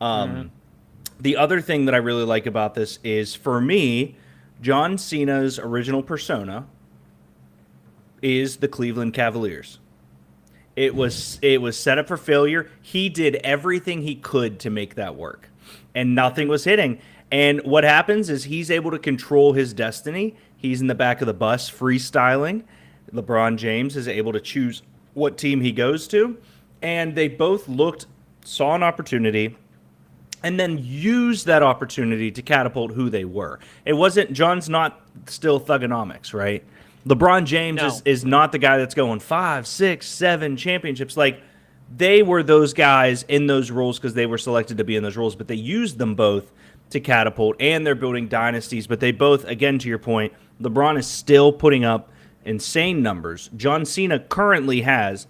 The other thing that I really like about this is, for me, John Cena's original persona is the Cleveland Cavaliers. It was set up for failure. He did everything he could to make that work, and nothing was hitting. And what happens is he's able to control his destiny. He's in the back of the bus freestyling. LeBron James is able to choose what team he goes to, and they both saw an opportunity, and then used that opportunity to catapult who they were. It wasn't, John's not still Thugonomics, right? LeBron James No. is not the guy that's going 5, 6, 7 championships. Like, they were those guys in those roles because they were selected to be in those roles, but they used them both to catapult, and they're building dynasties. But they both, again, to your point, LeBron is still putting up insane numbers. John Cena currently has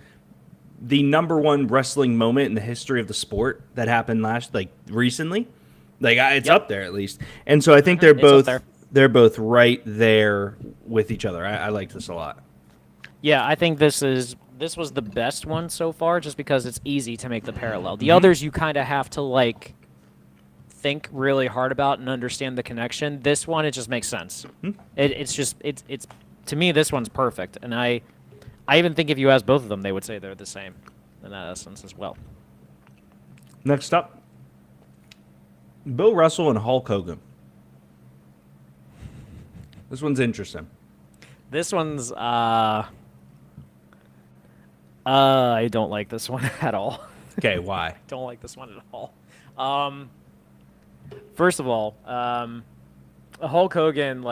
the number one wrestling moment in the history of the sport that happened recently. It's up there at least. And so I think It's up there. they're both right there with each other. I like this a lot. Yeah, I think this was the best one so far, just because it's easy to make the parallel. The others you kind of have to think really hard about and understand the connection. This one, it just makes sense. It's to me, this one's perfect, and I even think if you ask both of them, they would say they're the same in that essence as well. Next up, Bill Russell and Hulk Hogan. This one's interesting. This one's I don't like this one at all. Okay, why? Don't like this one at all. First of all, Hulk Hogan,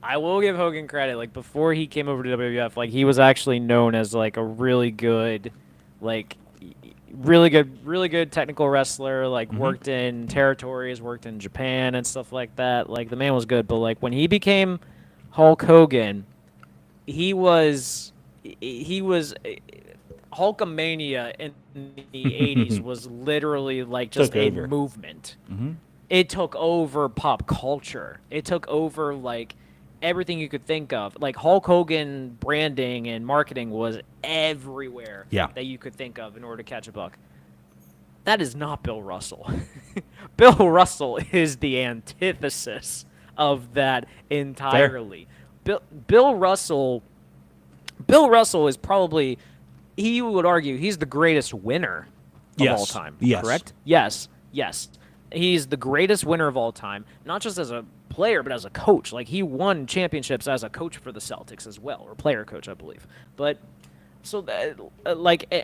I will give Hogan credit. Before he came over to WWF, he was actually known as a really good, really good technical wrestler. Worked in territories, worked in Japan and stuff like that. The man was good. But when he became Hulk Hogan, he was Hulkamania in the 80s was literally just Took a over. movement. Mm-hmm. It took over pop culture. It took over everything you could think of. Hulk Hogan branding and marketing was everywhere that you could think of in order to catch a buck. That is not Bill Russell. Bill Russell is the antithesis of that entirely. Bill Russell is probably, he would argue, he's the greatest winner of all time. Yes. Correct? Yes. He's the greatest winner of all time, not just as a player, but as a coach. He won championships as a coach for the Celtics as well, or player coach, I believe. But so that,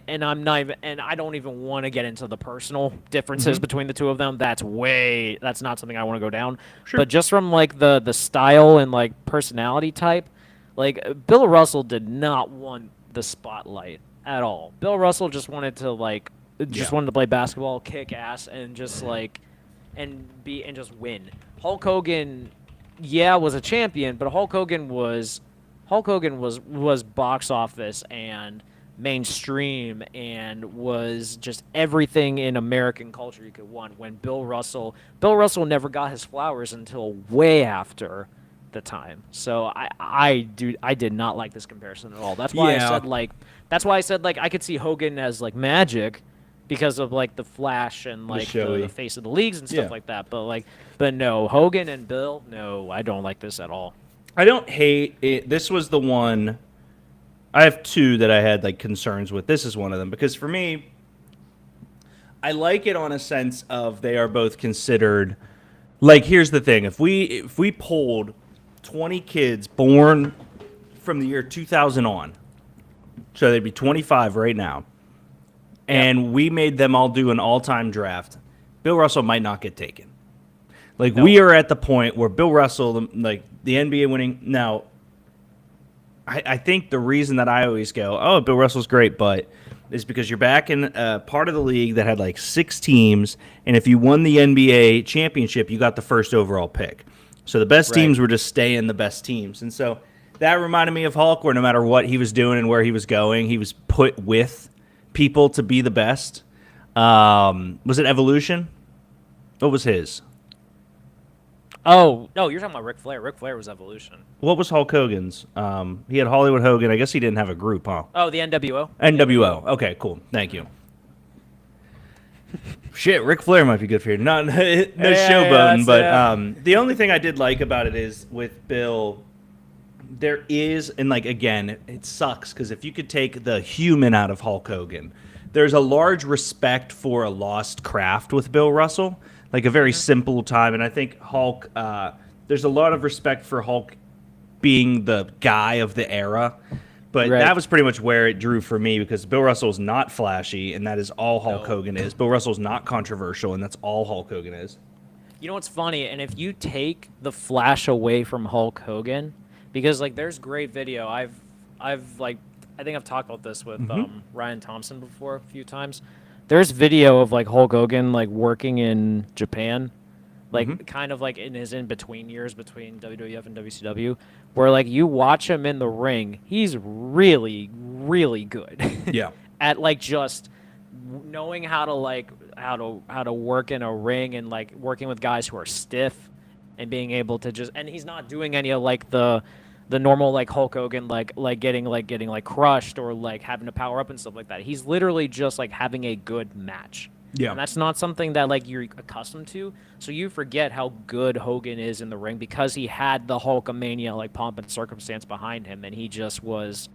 and I'm not even, and I don't even want to get into the personal differences between the two of them. That's not something I want to go down. Sure. But just from the style and personality type, Bill Russell did not want the spotlight at all. Bill Russell just wanted to wanted to play basketball, kick ass, and just and just win. Hulk Hogan, was a champion, but Hulk Hogan was box office and mainstream and was just everything in American culture you could want. When Bill Russell never got his flowers until way after the time. So I did not like this comparison at all. That's why I said I could see Hogan as Magic, because of the Flash and showy. the face of the leagues and stuff like that. But no, Hogan and Bill, no, I don't like this at all. I don't hate it. This was the one. I have two that I had concerns with. This is one of them, because for me, I like it on a sense of they are both considered. Like, here's the thing: if we polled 20 kids born from the year 2000 on, so they'd be 25 right now, and we made them all do an all-time draft, Bill Russell might not get taken. Like, we are at the point where Bill Russell, like the NBA winning now. I think the reason that I always go, oh, Bill Russell's great, but is because you're back in part of the league that had like 6 teams, and if you won the NBA championship, you got the first overall pick. So the best teams were just staying the best teams. And so that reminded me of Hulk, where no matter what he was doing and where he was going, he was put with people to be the best. Was it Evolution? What was his? Oh, no, you're talking about Ric Flair. Ric Flair was Evolution. What was Hulk Hogan's? He had Hollywood Hogan. I guess he didn't have a group, huh? Oh, the NWO? NWO. Okay, cool. Thank you. Shit, Ric Flair might be good for you. Not no showboating, but the only thing I did like about it is with Bill, there is, and like again, it sucks because if you could take the human out of Hulk Hogan, there's a large respect for a lost craft with Bill Russell, like a very simple time, and I think Hulk. There's a lot of respect for Hulk being the guy of the era. But that was pretty much where it drew for me because Bill Russell is not flashy, and that is all Hulk Hogan is. Bill Russell is not controversial, and that's all Hulk Hogan is. You know what's funny? And if you take the flash away from Hulk Hogan, because like there's great video. I've like I think I've talked about this with Ryan Thompson before a few times. There's video of like Hulk Hogan like working in Japan, like kind of like in his in between years between WWF and WCW, where like you watch him in the ring, he's really, really good. Yeah. At like just knowing how to like how to work in a ring and like working with guys who are stiff and being able to just and he's not doing any of like the normal like Hulk Hogan like getting crushed or like having to power up and stuff like that. He's literally just like having a good match. Yeah. And that's not something that like you're accustomed to. So you forget how good Hogan is in the ring because he had the Hulkamania like pomp and circumstance behind him, and he just was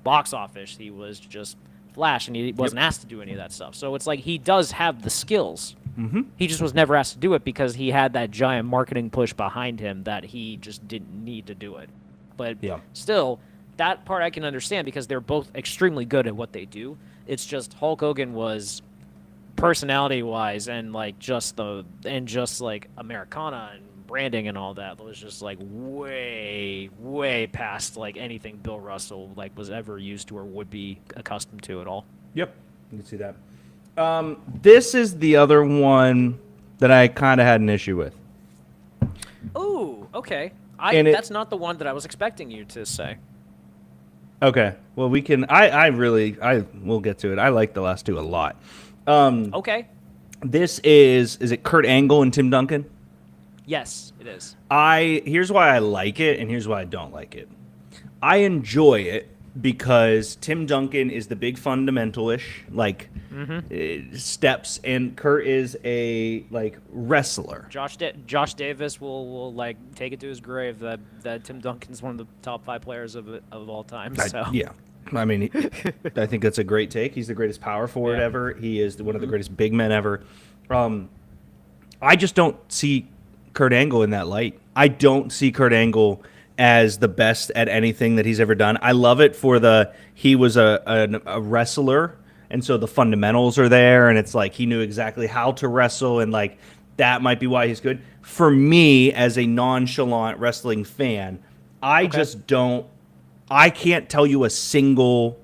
box office. He was just flash, and he wasn't asked to do any of that stuff. So it's like he does have the skills. He just was never asked to do it because he had that giant marketing push behind him that he just didn't need to do it. But still, that part I can understand because they're both extremely good at what they do. It's just Hulk Hogan was personality wise and like just like Americana and branding and all that was just like way past like anything Bill Russell like was ever used to or would be accustomed to at all. Yep, you can see that. This is the other one that I kind of had an issue with. Ooh, okay. That's not the one that I was expecting you to say. Okay, well we can. We'll get to it. I like the last two a lot. Okay. This is it Kurt Angle and Tim Duncan? Yes, it is. Here's why I like it, and here's why I don't like it. I enjoy it because Tim Duncan is the big fundamental-ish, like steps, and Kurt is a like wrestler. Josh Davis will like take it to his grave that Tim Duncan's one of the top 5 players of all time. So. Yeah. I mean, I think that's a great take. He's the greatest power forward ever. He is one of the greatest big men ever. I just don't see Kurt Angle in that light. I don't see Kurt Angle as the best at anything that he's ever done. I love it for he was a wrestler, and so the fundamentals are there, and it's like he knew exactly how to wrestle, and like that might be why he's good. For me, as a nonchalant wrestling fan, I just don't. I can't tell you a single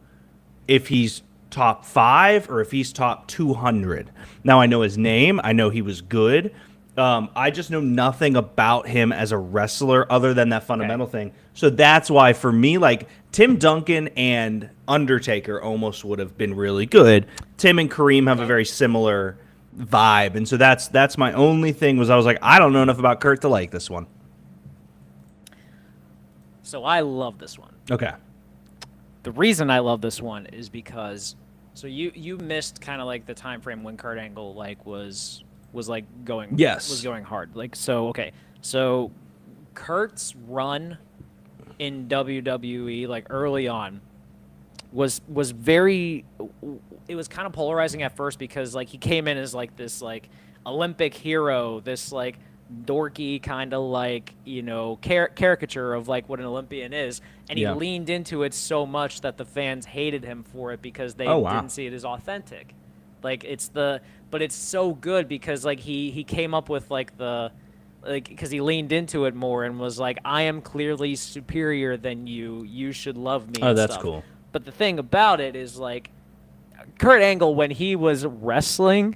if he's top 5 or if he's top 200. Now, I know his name. I know he was good. I just know nothing about him as a wrestler other than that fundamental thing. So that's why, for me, like, Tim Duncan and Undertaker almost would have been really good. Tim and Kareem have a very similar vibe. And so that's my only thing was I was like, I don't know enough about Kurt to like this one. So I love this one. Okay. The reason I love this one is because so you missed kind of like the time frame when Kurt Angle like was like going was going hard. Like so Kurt's run in WWE like early on was very. It was kind of polarizing at first because like he came in as like this like Olympic hero, this like dorky kind of like caricature of like what an Olympian is, and he Yeah. leaned into it so much that the fans hated him for it because they Oh, wow. didn't see it as authentic. Like but it's so good because like he came up with like the like because he leaned into it more and was like, I am clearly superior than you should love me. Oh, and that's stuff. cool. But the thing about it is like Kurt Angle, when he was wrestling,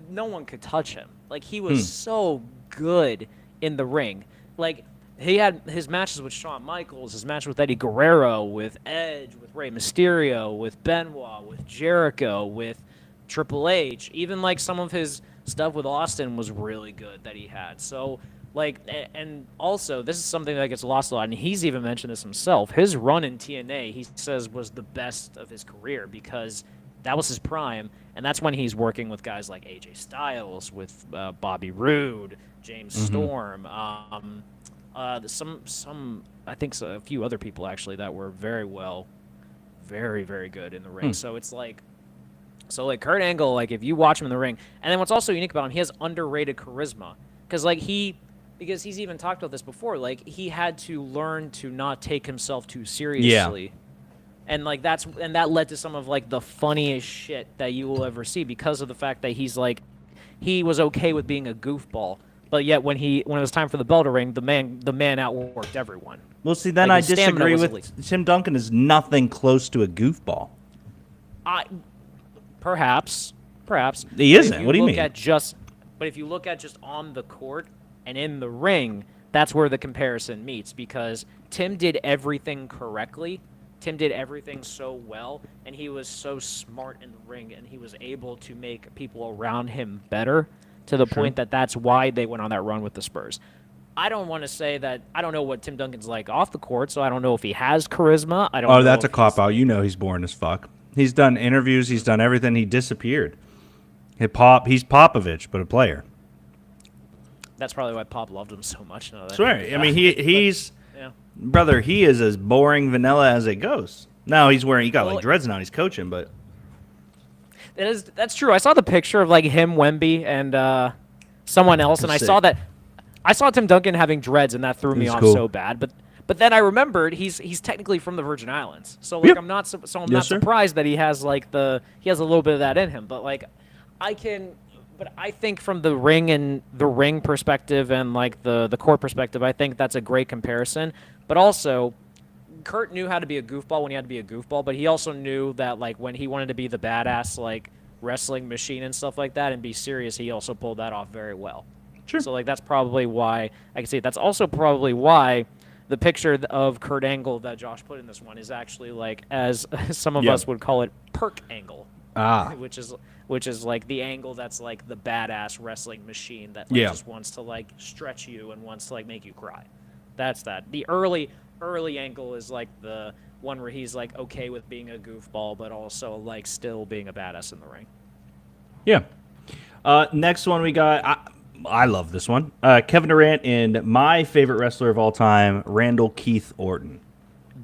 no one could touch him. Like he was so good in the ring. Like he had his matches with Shawn Michaels, his match with Eddie Guerrero, with Edge, with Rey Mysterio, with Benoit, with Jericho, with Triple H. Even like some of his stuff with Austin was really good that he had. So like, and also this is something that gets lost a lot, and he's even mentioned this himself. His run in TNA, he says, was the best of his career because that was his prime, and that's when he's working with guys like AJ Styles, with Bobby Roode, James Storm, some I think a few other people actually that were very good in the ring. So it's like. So, like, Kurt Angle, like, if you watch him in the ring, and then what's also unique about him, he has underrated charisma. Because, like, because he's even talked about this before, like, he had to learn to not take himself too seriously. Yeah. And, like, that led to some of, like, the funniest shit that you will ever see because of the fact that he was okay with being a goofball. But yet, when it was time for the bell to ring, the man outworked everyone. Well, see, then like, I disagree with Tim Duncan is nothing close to a goofball. Perhaps. He isn't. What do you mean? But if you look at just on the court and in the ring, that's where the comparison meets because Tim did everything correctly. Tim did everything so well, and he was so smart in the ring, and he was able to make people around him better to the point that that's why they went on that run with the Spurs. I don't want to say that I don't know what Tim Duncan's like off the court, so I don't know if he has charisma. I don't know. Oh, that's a cop-out. You know he's boring as fuck. He's done interviews. He's done everything. He disappeared. He's Popovich, but a player. That's probably why Pop loved him so much. Right. I mean, he's brother. He is as boring vanilla as it goes. Now he got like dreads now. He's coaching, but that's true. I saw the picture of like him, Wemby, and someone else, and I saw Tim Duncan having dreads, and that threw me off so bad. But then I remembered he's technically from the Virgin Islands, so like I'm not surprised that he has like a little bit of that in him. But like I think from the ring perspective and like the court perspective, I think that's a great comparison. But also, Kurt knew how to be a goofball when he had to be a goofball, but he also knew that like when he wanted to be the badass like wrestling machine and stuff like that and be serious, he also pulled that off very well. Sure. So like that's probably why I can see it. That's also probably why the picture of Kurt Angle that Josh put in this one is actually like, as some of us would call it, perk angle. Which is like the angle that's like the badass wrestling machine that like just wants to like stretch you and wants to like make you cry. That's that. The early angle is like the one where he's like okay with being a goofball, but also like still being a badass in the ring. Yeah. Next one we got. I love this one. Kevin Durant and my favorite wrestler of all time, Randall Keith Orton.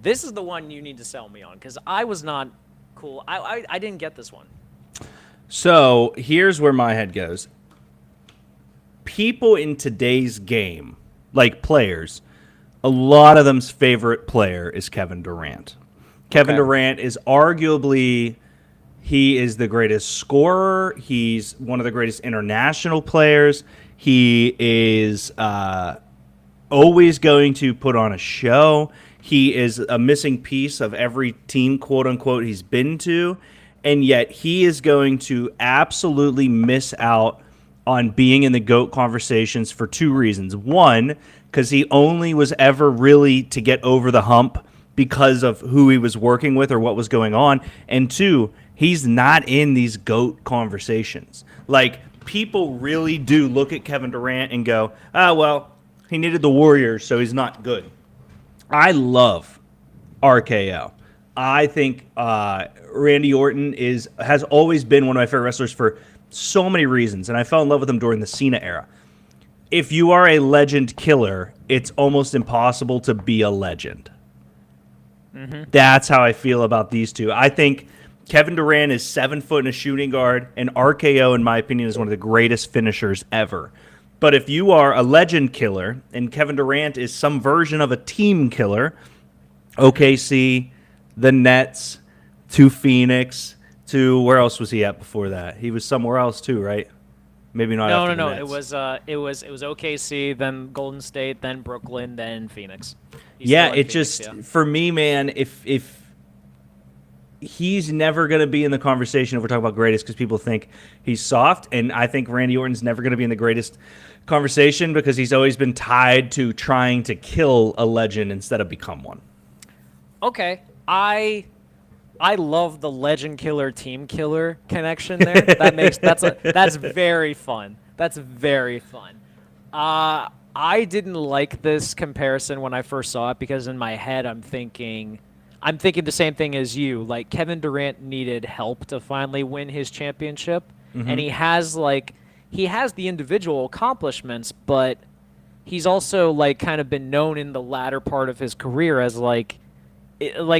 This is the one you need to sell me on because I was not cool. I didn't get this one. So here's where my head goes. People in today's game, like players, a lot of them's favorite player is Kevin Durant. Kevin Durant is arguably... He is the greatest scorer. He's one of the greatest international players. He is always going to put on a show. He is a missing piece of every team, quote unquote, he's been to. And yet he is going to absolutely miss out on being in the GOAT conversations for two reasons. One, because he only was ever really to get over the hump because of who he was working with or what was going on. And two, he's not in these GOAT conversations. Like, people really do look at Kevin Durant and go, well, he needed the Warriors, so he's not good. I love RKO. I think Randy Orton has always been one of my favorite wrestlers for so many reasons, and I fell in love with him during the Cena era. If you are a legend killer, it's almost impossible to be a legend. That's how I feel about these two. I think Kevin Durant is 7 foot and a shooting guard, and RKO, in my opinion, is one of the greatest finishers ever. But if you are a legend killer and Kevin Durant is some version of a team killer, OKC, the Nets, to Phoenix, to where else was he at before that? He was somewhere else too, right? Maybe not. No, after no, the no. Nets. It was OKC, then Golden State, then Brooklyn, then Phoenix. He's Yeah, still in it Phoenix, just for me, man. If he's never going to be in the conversation if we're talking about greatest because people think he's soft, and I think Randy Orton's never going to be in the greatest conversation because he's always been tied to trying to kill a legend instead of become one. Okay, I love the legend killer team killer connection there. That's very fun. That's very fun. I didn't like this comparison when I first saw it because in my head I'm thinking the same thing as you. Like Kevin Durant needed help to finally win his championship, and he has the individual accomplishments, but he's also like kind of been known in the latter part of his career as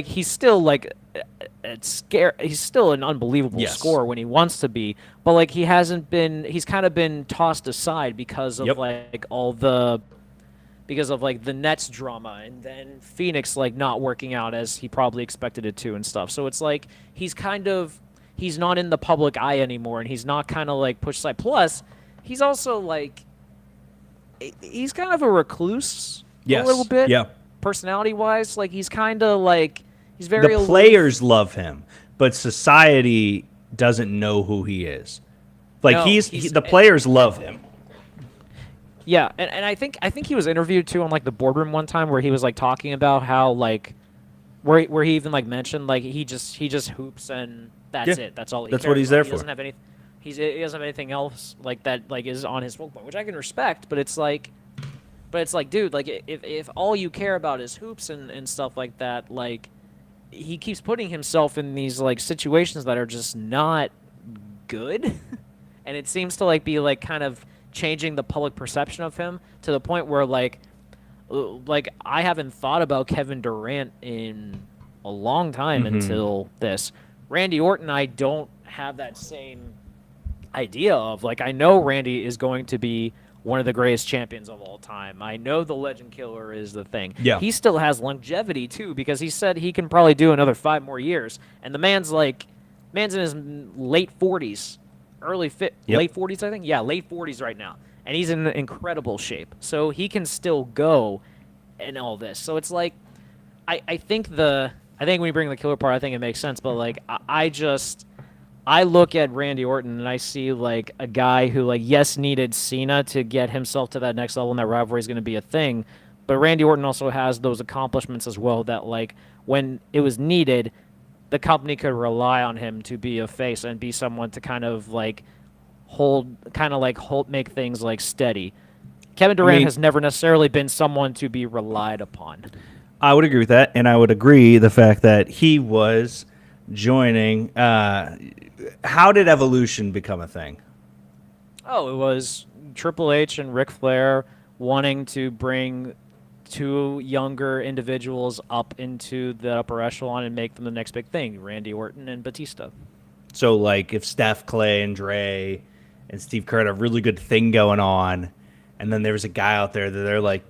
he's still he's still an unbelievable scorer when he wants to be, but like he's kind of been tossed aside because of the Nets drama and then Phoenix like not working out as he probably expected it to and stuff. So it's like he's not in the public eye anymore, and he's not kind of like pushed aside. Plus, he's also like he's kind of a recluse a little bit. Yeah. Personality-wise, like he's kind of like he's very The aloof. players love him, but society doesn't know who he is. Like No, the players love him. Yeah, and I think he was interviewed too on like the boardroom one time where he was like talking about how like where he even like mentioned like he just hoops and that's it. That's all. That's what he's there for. He doesn't have he doesn't have anything else like that like is on his focal point, which I can respect. But it's like, dude, like if all you care about is hoops and stuff like that, like he keeps putting himself in these like situations that are just not good, and it seems to like be like kind of changing the public perception of him to the point where like I haven't thought about Kevin Durant in a long time until this. Randy Orton, I don't have that same idea of. Like I know Randy is going to be one of the greatest champions of all time. I know the Legend Killer is the thing. Yeah. He still has longevity too because he said he can probably do another 5 more years, and the man's in his late 40s. Late 40s, I think. Yeah, late 40s right now. And he's in incredible shape. So he can still go and all this. So it's like, I think when you bring the killer part, I think it makes sense. But like, I look at Randy Orton and I see like a guy who like, yes, needed Cena to get himself to that next level, and that rivalry is going to be a thing. But Randy Orton also has those accomplishments as well that like when it was needed, the company could rely on him to be a face and be someone to kind of make things like steady. Kevin Durant has never necessarily been someone to be relied upon. I would agree with that, and I would agree the fact that he was joining. How did Evolution become a thing? Oh, it was Triple H and Ric Flair wanting to bring 2 younger individuals up into the upper echelon and make them the next big thing, Randy Orton and Batista. So, like, if Steph, Clay, and Dre and Steve Kerr had a really good thing going on, and then there was a guy out there that they're like,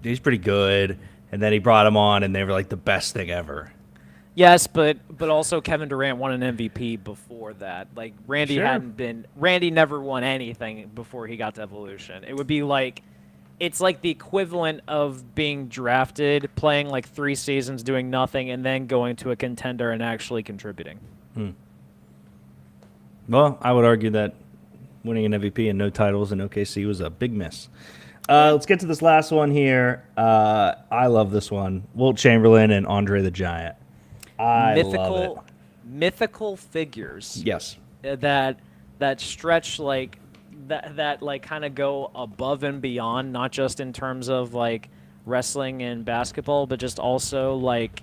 he's pretty good, and then he brought him on, and they were like the best thing ever. Yes, but also Kevin Durant won an MVP before that. Like Randy never won anything before he got to Evolution. It would be like, it's like the equivalent of being drafted, playing like 3 seasons, doing nothing, and then going to a contender and actually contributing. Well, I would argue that winning an MVP and no titles in OKC was a big miss. Let's get to this last one here. I love this one. Wilt Chamberlain and Andre the Giant. Love it. Mythical figures. Yes. That stretch like that like kind of go above and beyond, not just in terms of like wrestling and basketball, but just also like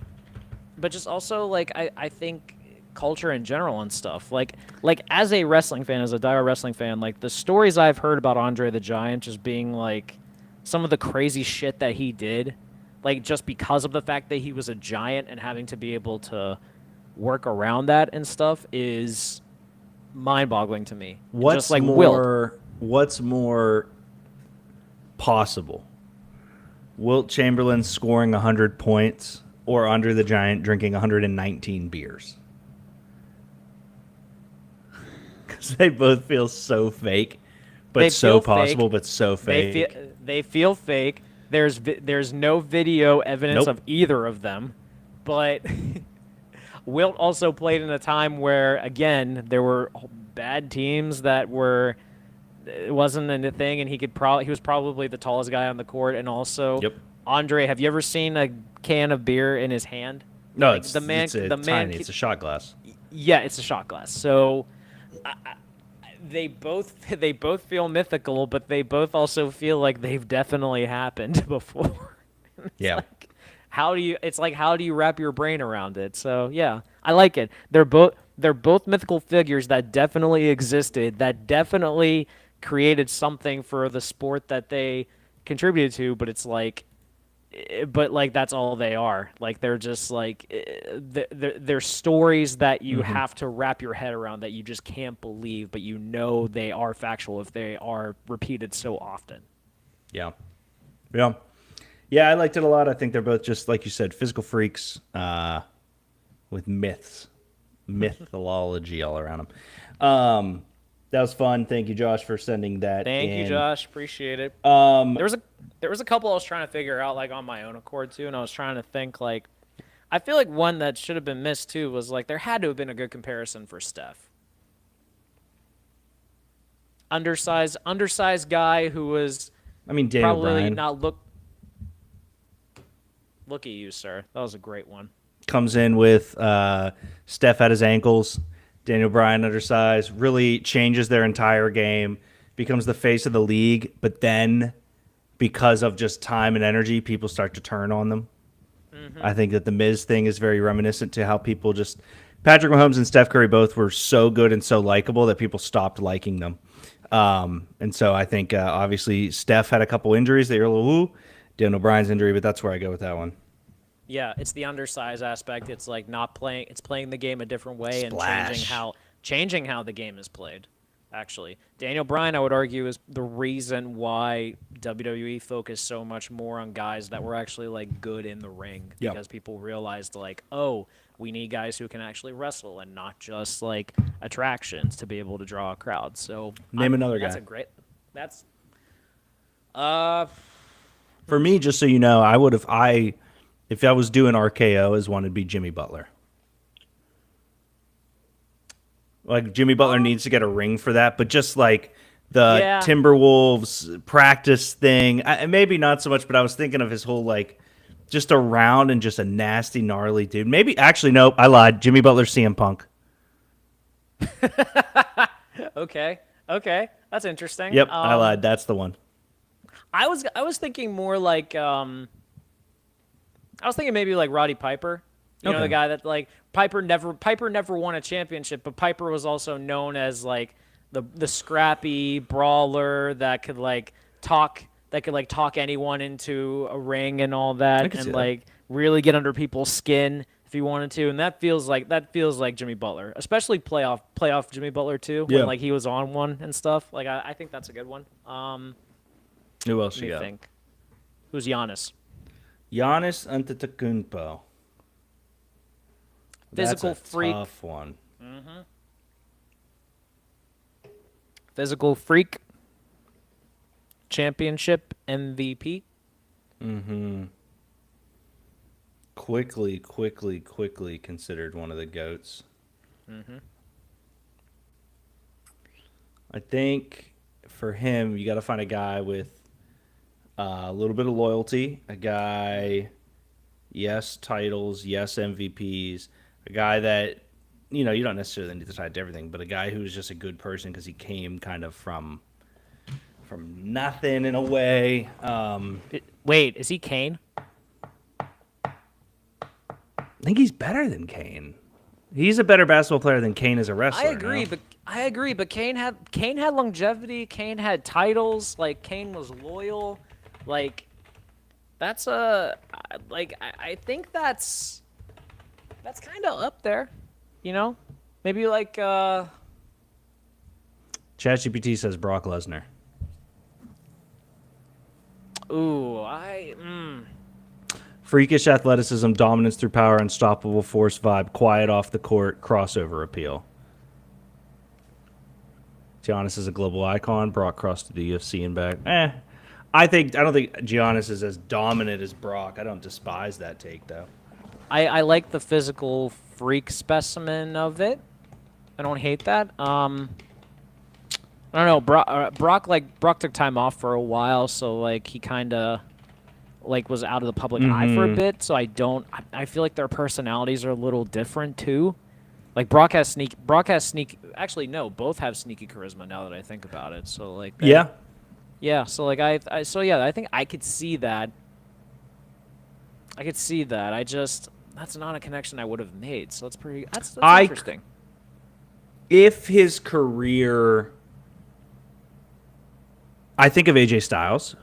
I think culture in general and stuff. Like as a wrestling fan, as a diehard wrestling fan, like the stories I've heard about Andre the Giant just being like some of the crazy shit that he did, like just because of the fact that he was a giant and having to be able to work around that and stuff is mind-boggling to me. And What's just like Wilt. What's more possible? Wilt Chamberlain scoring 100 points or Andre the Giant drinking 119 beers? Because they both feel so fake, but They so feel possible, fake. but so fake. They feel fake. There's no video evidence Nope. of either of them, but Wilt also played in a time where, again, there were bad teams that were. It wasn't a thing, and he was probably the tallest guy on the court, and also Yep. Andre. Have you ever seen a can of beer in his hand? No, Like, it's the man. tiny. It's a shot glass. Yeah, it's a shot glass. So they both feel mythical, but they both also feel like they've definitely happened before. Yeah. How do you wrap your brain around it? So yeah, I like it. They're both mythical figures that definitely existed, that definitely created something for the sport that they contributed to, but it's like that's all they are. Like they're just like they're stories that you have to wrap your head around, that you just can't believe, but you know they are factual if they are repeated so often. Yeah. Yeah. Yeah, I liked it a lot. I think they're both just, like you said, physical freaks with mythology all around them. That was fun. Thank you, Josh, for sending that Thank you, in. Josh. Appreciate it. There was a couple I was trying to figure out like on my own accord too, and I was trying to think like I feel like one that should have been missed too was like there had to have been a good comparison for Steph. Undersized guy who was I mean, Daniel probably Bryan not look at you, sir. That was a great one. comes in with Steph at his ankles. Daniel Bryan undersized, really changes their entire game, becomes the face of the league, but then because of just time and energy, people start to turn on them. I think that the Miz thing is very reminiscent to how people just Patrick Mahomes and Steph Curry both were so good and so likable that people stopped liking them. And so I think obviously Steph had a couple injuries that you're a little ooh, Daniel Bryan's injury, but that's where I go with that one. Yeah, it's the undersized aspect. It's like not playing. It's playing the game a different way Splash. and changing how the game is played. Actually, Daniel Bryan, I would argue, is the reason why WWE focused so much more on guys that were actually like good in the ring, Yep. because people realized like, oh, we need guys who can actually wrestle and not just like attractions to be able to draw a crowd. So Name another That's guy. a great. That's For me, just so you know, if I was doing RKO as one, it'd be Jimmy Butler. Like Jimmy Butler needs to get a ring for that, but just like the Yeah. Timberwolves practice thing, maybe not so much. But I was thinking of his whole like just around and just a nasty, gnarly dude. Maybe actually, nope, I lied. Jimmy Butler, CM Punk. okay. That's interesting. Yep, I lied. That's the one. I was thinking more like I was thinking maybe like Roddy Piper. You know, Okay. the guy that like Piper never won a championship, but Piper was also known as like the scrappy brawler that could talk anyone into a ring and all that, can see and that. like really get under people's skin if he wanted to. And that feels like Jimmy Butler, especially playoff Jimmy Butler too, Yeah. when like he was on one and stuff. Like I think that's a good one. Who else Let you me got? think. Who's Giannis? Giannis Antetokounmpo. Physical That's a freak. tough one. Physical freak. Championship MVP. Quickly considered one of the GOATs. I think for him, you got to find a guy with a little bit of loyalty, a guy, yes, titles, yes, MVPs, a guy that, you know, you don't necessarily need to tie it to everything, but a guy who's just a good person because he came kind of from nothing in a way. Wait, is he Kane? I think he's better than Kane. He's a better basketball player than Kane is a wrestler. I agree, but Kane had longevity. Kane had titles. Like Kane was loyal. Like that's I think that's kind of up there, you know? Maybe like ChatGPT says Brock Lesnar. Freakish athleticism, dominance through power, unstoppable force vibe, quiet off the court, crossover appeal. Giannis is a global icon. Brock crossed to the UFC and back. I don't think Giannis is as dominant as Brock. I don't despise that take though. I like the physical freak specimen of it. I don't hate that. I don't know. Brock took time off for a while, so like he kind of like was out of the public eye for a bit. So I feel like their personalities are a little different too. Like Brock has sneak. Actually, no, both have sneaky charisma. Now that I think about it, so like yeah. So like I think I could see that. That's not a connection I would have made. So that's interesting. If his career, I think of AJ Styles.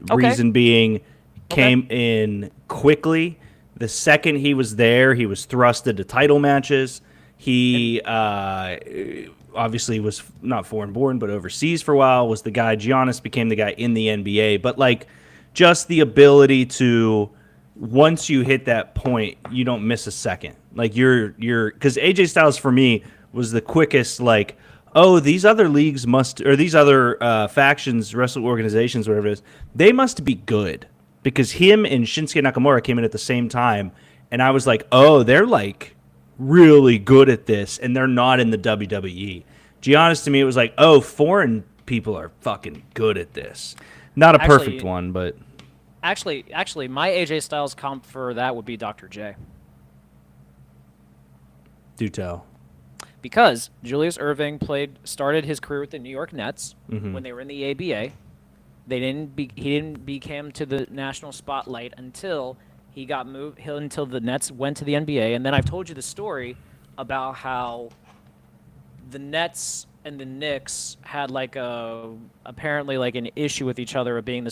Okay. Reason being, came in quickly. The second he was there, he was thrust into title matches. He obviously was not foreign born, but overseas for a while. Was the guy. Giannis became the guy in the NBA. But like, just the ability to, once you hit that point, you don't miss a second. Like you're because AJ Styles for me was the quickest. Like, oh, these other leagues must, or these other factions, wrestling organizations, whatever it is, they must be good. Because him and Shinsuke Nakamura came in at the same time, and I was like, oh, they're like really good at this, and they're not in the WWE. Giannis to me, it was like, oh, foreign people are fucking good at this. Not a perfect one, but actually, my AJ Styles comp for that would be Dr. J. Do tell. Because Julius Erving started his career with the New York Nets when they were in the ABA. He didn't become to the national spotlight until he got moved. Until the Nets went to the NBA, and then I've told you the story about how the Nets and the Knicks had apparently like an issue with each other of being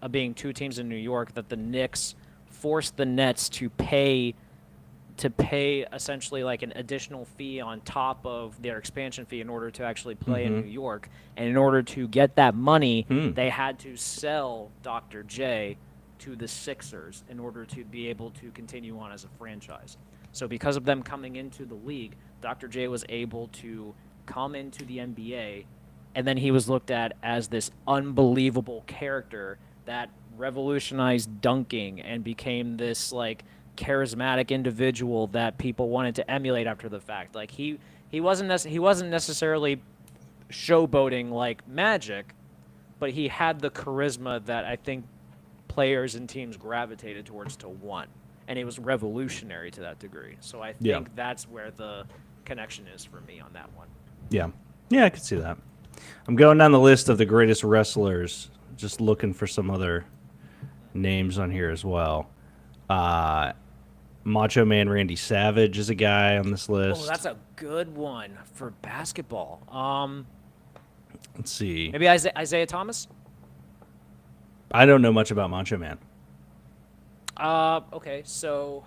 being two teams in New York. That the Knicks forced the Nets to pay essentially like an additional fee on top of their expansion fee in order to actually play in New York. And in order to get that money, they had to sell Dr. J to the Sixers in order to be able to continue on as a franchise. So because of them coming into the league, Dr. J was able to come into the NBA, and then he was looked at as this unbelievable character that revolutionized dunking and became this like charismatic individual that people wanted to emulate after the fact. Like he wasn't necessarily showboating like Magic, but he had the charisma that I think players and teams gravitated towards to want, and it was revolutionary to that degree. So I think that's where the connection is for me on that one. Yeah, I could see that. I'm going down the list of the greatest wrestlers, just looking for some other names on here as well. Macho Man Randy Savage is a guy on this list. Oh, that's a good one for basketball. Let's see. Maybe Isaiah Thomas? I don't know much about Macho Man. Okay, so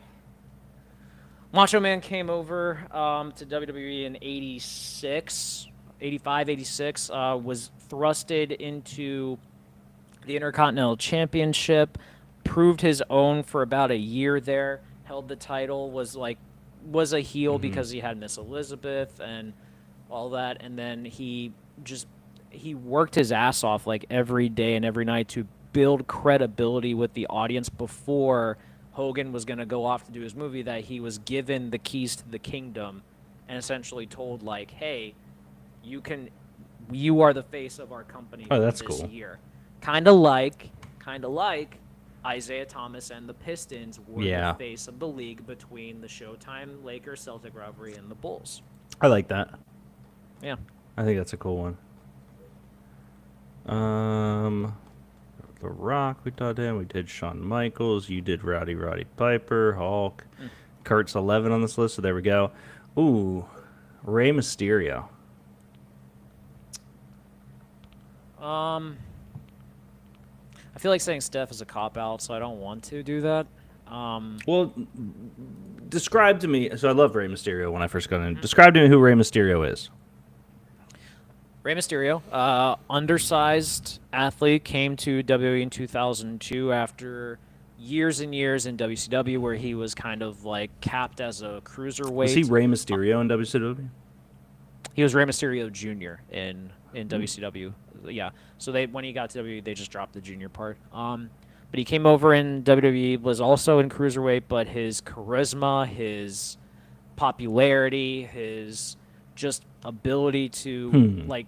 Macho Man came over to WWE in 85, 86, was thrusted into the Intercontinental Championship, proved his own for about a year there, held the title, was a heel because he had Miss Elizabeth and all that, and then he worked his ass off like every day and every night to build credibility with the audience before Hogan was going to go off to do his movie, that he was given the keys to the kingdom and essentially told like, hey, you are the face of our company that's this cool. year. Kind of like Isaiah Thomas and the Pistons were the face of the league between the Showtime Lakers-Celtic rivalry and the Bulls. I like that. Yeah. I think that's a cool one. The Rock, we talked him. We did Shawn Michaels. You did Roddy Piper, Hulk. Kurt's 11 on this list, so there we go. Ooh, Rey Mysterio. I feel like saying Steph is a cop out, so I don't want to do that. Well, describe to me. So I loved Rey Mysterio when I first got in. Describe to me who Rey Mysterio is. Rey Mysterio, undersized athlete, came to WWE in 2002 after years and years in WCW where he was kind of like capped as a cruiserweight. Was he Rey Mysterio in WCW? He was Rey Mysterio Jr. in WCW. Yeah. So when he got to WWE, they just dropped the junior part. But he came over in WWE, was also in cruiserweight, but his charisma, his popularity, his just ability to like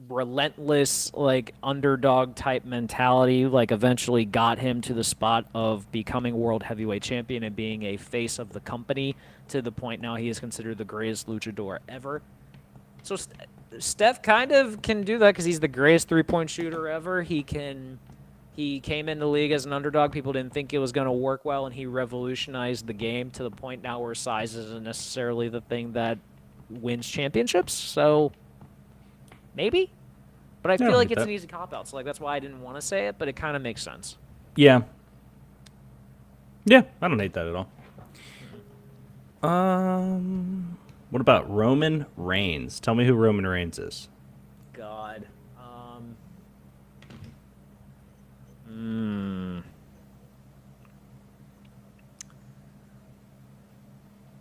relentless like underdog type mentality like eventually got him to the spot of becoming world heavyweight champion and being a face of the company to the point now he is considered the greatest luchador ever. So Steph kind of can do that because he's the greatest three-point shooter ever. He came in the league as an underdog. People didn't think it was going to work well, and he revolutionized the game to the point now where size isn't necessarily the thing that wins championships. So maybe, but I feel like it's an easy cop-out. So like that's why I didn't want to say it, but it kind of makes sense. Yeah. Yeah, I don't hate that at all. What about Roman Reigns? Tell me who Roman Reigns is. God.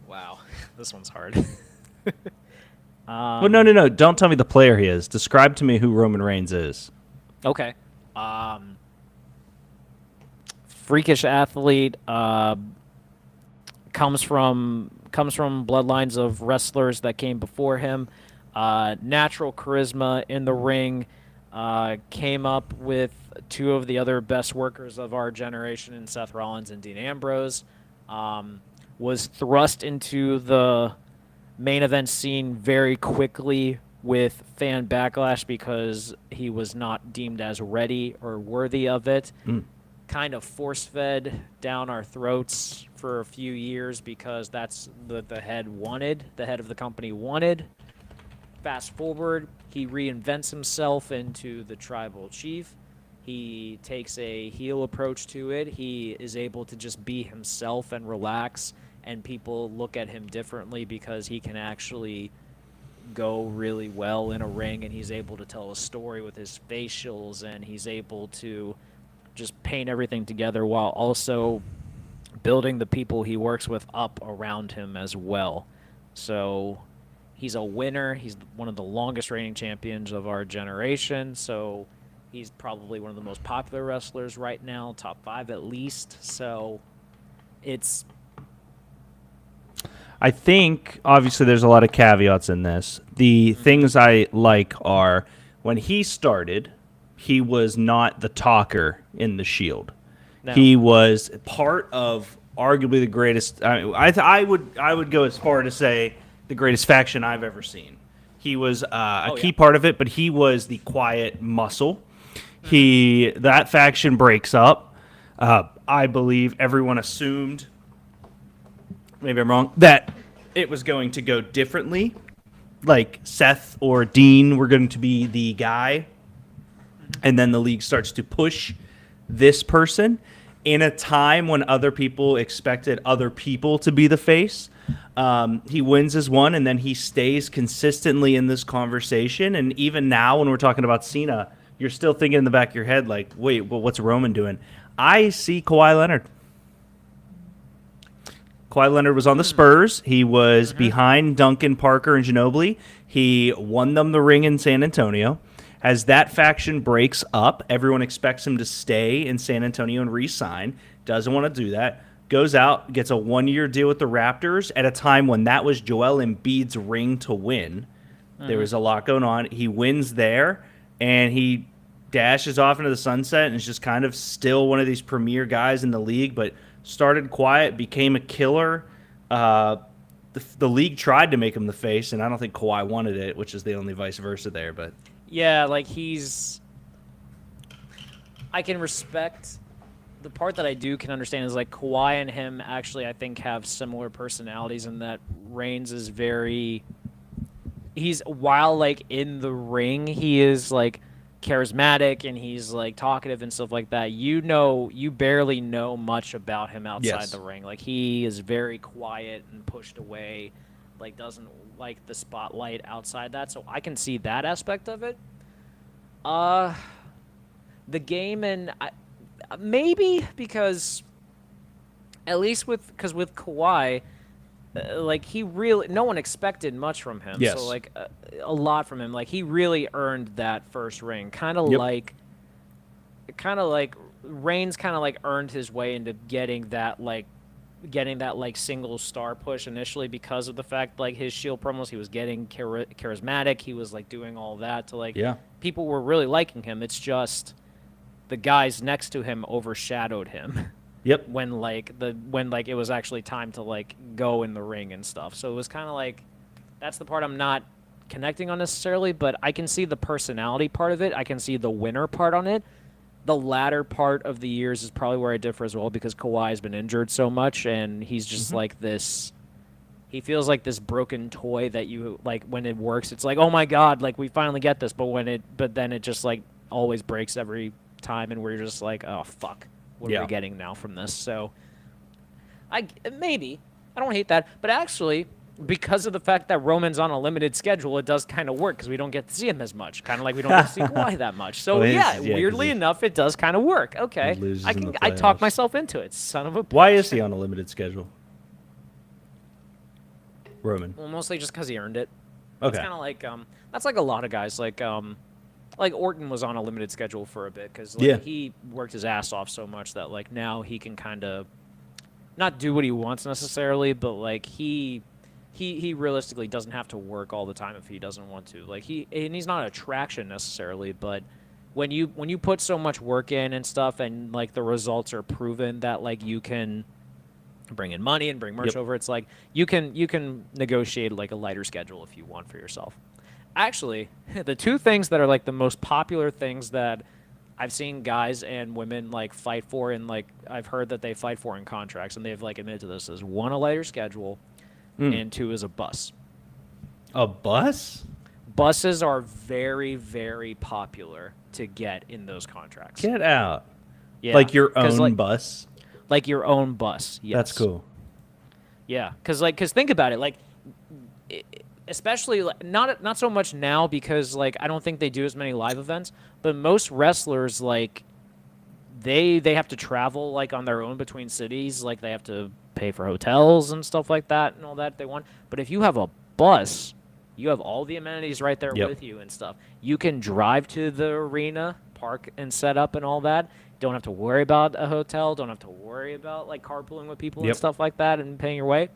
Wow, this one's hard. Well, no. Don't tell me the player he is. Describe to me who Roman Reigns is. Okay. Freakish athlete. Comes from bloodlines of wrestlers that came before him. Natural charisma in the ring. Came up with two of the other best workers of our generation in Seth Rollins and Dean Ambrose. Was thrust into the main event scene very quickly with fan backlash because he was not deemed as ready or worthy of it. Kind of force-fed down our throats for a few years because that's the head wanted, the head of the company wanted. Fast forward, he reinvents himself into the tribal chief. He takes a heel approach to it. He is able to just be himself and relax, and people look at him differently because he can actually go really well in a ring, and he's able to tell a story with his facials, and he's able to just paint everything together while also building the people he works with up around him as well. So he's a winner. He's one of the longest reigning champions of our generation, so he's probably one of the most popular wrestlers right now, top 5 at least. So it's... I think, obviously, there's a lot of caveats in this. The things I like are, when he started, he was not the talker in the Shield. No. He was part of arguably the greatest... I would go as far to say the greatest faction I've ever seen. He was a key part of it, but he was the quiet muscle. That faction breaks up. I believe everyone assumed... maybe I'm wrong, that it was going to go differently. Like Seth or Dean were going to be the guy, and then the league starts to push this person in a time when other people expected other people to be the face. He wins his one, and then he stays consistently in this conversation. And even now, when we're talking about Cena, you're still thinking in the back of your head, like, wait, well, what's Roman doing? I see Kawhi Leonard. Kawhi Leonard was on the Spurs. He was behind Duncan, Parker, and Ginobili. He won them the ring in San Antonio. As that faction breaks up, everyone expects him to stay in San Antonio and re-sign. Doesn't want to do that. Goes out, gets a one-year deal with the Raptors at a time when that was Joel Embiid's ring to win. There was a lot going on. He wins there, and he dashes off into the sunset and is just kind of still one of these premier guys in the league, but started quiet, became a killer. The league tried to make him the face, and I don't think Kawhi wanted it, which is the only vice versa there. But yeah, like I can respect the part that I can understand is like Kawhi and him actually I think have similar personalities in that Reigns is while like in the ring he is like charismatic and he's like talkative and stuff like that, you barely know much about him outside Yes. the ring. Like he is very quiet and pushed away, like doesn't like the spotlight outside that. So I can see that aspect of it. The game and maybe because at least with Kawhi, like he really no one expected much from him. Yes. So like a lot from him. Like he really earned that first ring. Kind of Yep. like Reigns kind of like earned his way into getting that single star push initially because of the fact like his Shield promos, he was getting charismatic, he was like doing all that to like Yeah. people were really liking him. It's just the guys next to him overshadowed him Yep. when it was actually time to like go in the ring and stuff. So it was kind of like that's the part I'm not connecting on necessarily, but I can see the personality part of it. I can see the winner part on it. The latter part of the years is probably where I differ as well because Kawhi has been injured so much and he's just like this. He feels like this broken toy that you like when it works. It's like, oh my god, like we finally get this, but then it just like always breaks every time, and we're just like, oh fuck, what are we getting now from this? So, I don't hate that, but actually, because of the fact that Roman's on a limited schedule, it does kind of work because we don't get to see him as much, kind of like we don't get to see Kawhi that much. So Well, yeah, 'cause weirdly he- enough, it does kind of work. Okay, He loses I in can the I talk playoffs. myself into it. Son of a Why bitch. is he on a limited schedule? Roman. Well, mostly just because he earned it. Okay. It's kind of like that's like a lot of guys like Orton was on a limited schedule for a bit because Yeah. he worked his ass off so much that like now he can kind of not do what he wants necessarily, but like he realistically doesn't have to work all the time if he doesn't want to. Like he's not an attraction necessarily, but when you put so much work in and stuff and like the results are proven that like you can bring in money and bring merch Yep. over, it's like you can negotiate like a lighter schedule if you want for yourself. Actually, the two things that are like the most popular things that I've seen guys and women like fight for, and like I've heard that they fight for in contracts, and they've like admitted to this, is one, a lighter schedule, and two is a bus. A bus? Buses are very, very popular to get in those contracts. Get out. Yeah, Like your 'cause, own bus? like your own bus. Yes. That's cool. Yeah, because think about it, like, especially not so much now because like I don't think they do as many live events, but most wrestlers like they have to travel like on their own between cities, like they have to pay for hotels and stuff like that and all that they want. But if you have a bus, you have all the amenities right there Yep. with you and stuff. You can drive to the arena, park and set up and all that. Don't have to worry about a hotel. Don't have to worry about like carpooling with people Yep. and stuff like that and paying your way.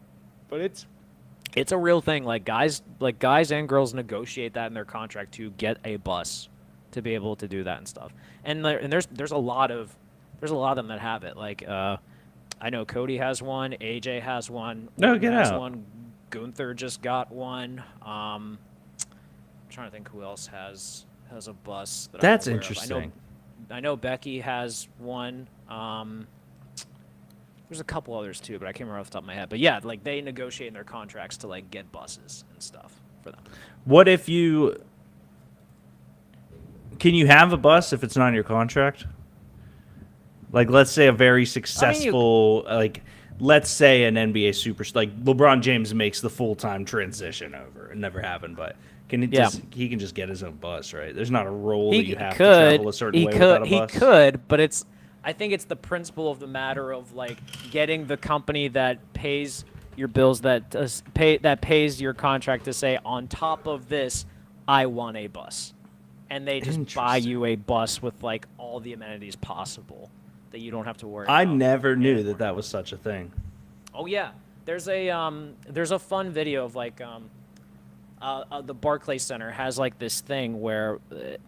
But it's a real thing. Like guys and girls negotiate that in their contract to get a bus to be able to do that and stuff. And there's a lot of them that have it. Like I know Cody has one, AJ has one, No, Orton get has out. one, Gunther just got one. I'm trying to think who else has a bus. That I'm That's aware of. interesting. I know Becky has one. There's a couple others too, but I can't remember off the top of my head. But yeah, like they negotiate in their contracts to like get buses and stuff for them. What if you... Can you have a bus if it's not in your contract? Like, let's say a very successful... like, let's say an NBA superstar... Like, LeBron James makes the full-time transition over. It never happened, but... Can he just he can just get his own bus, right? There's not a rule that you have to travel a certain way without a bus. He could, but I think it's the principle of the matter of like getting the company that pays your bills that pays your contract to say on top of this, I want a bus, and they just buy you a bus with like all the amenities possible that you don't have to worry. I about. never knew that was such a thing. Oh yeah, there's a fun video of like the Barclays Center has like this thing where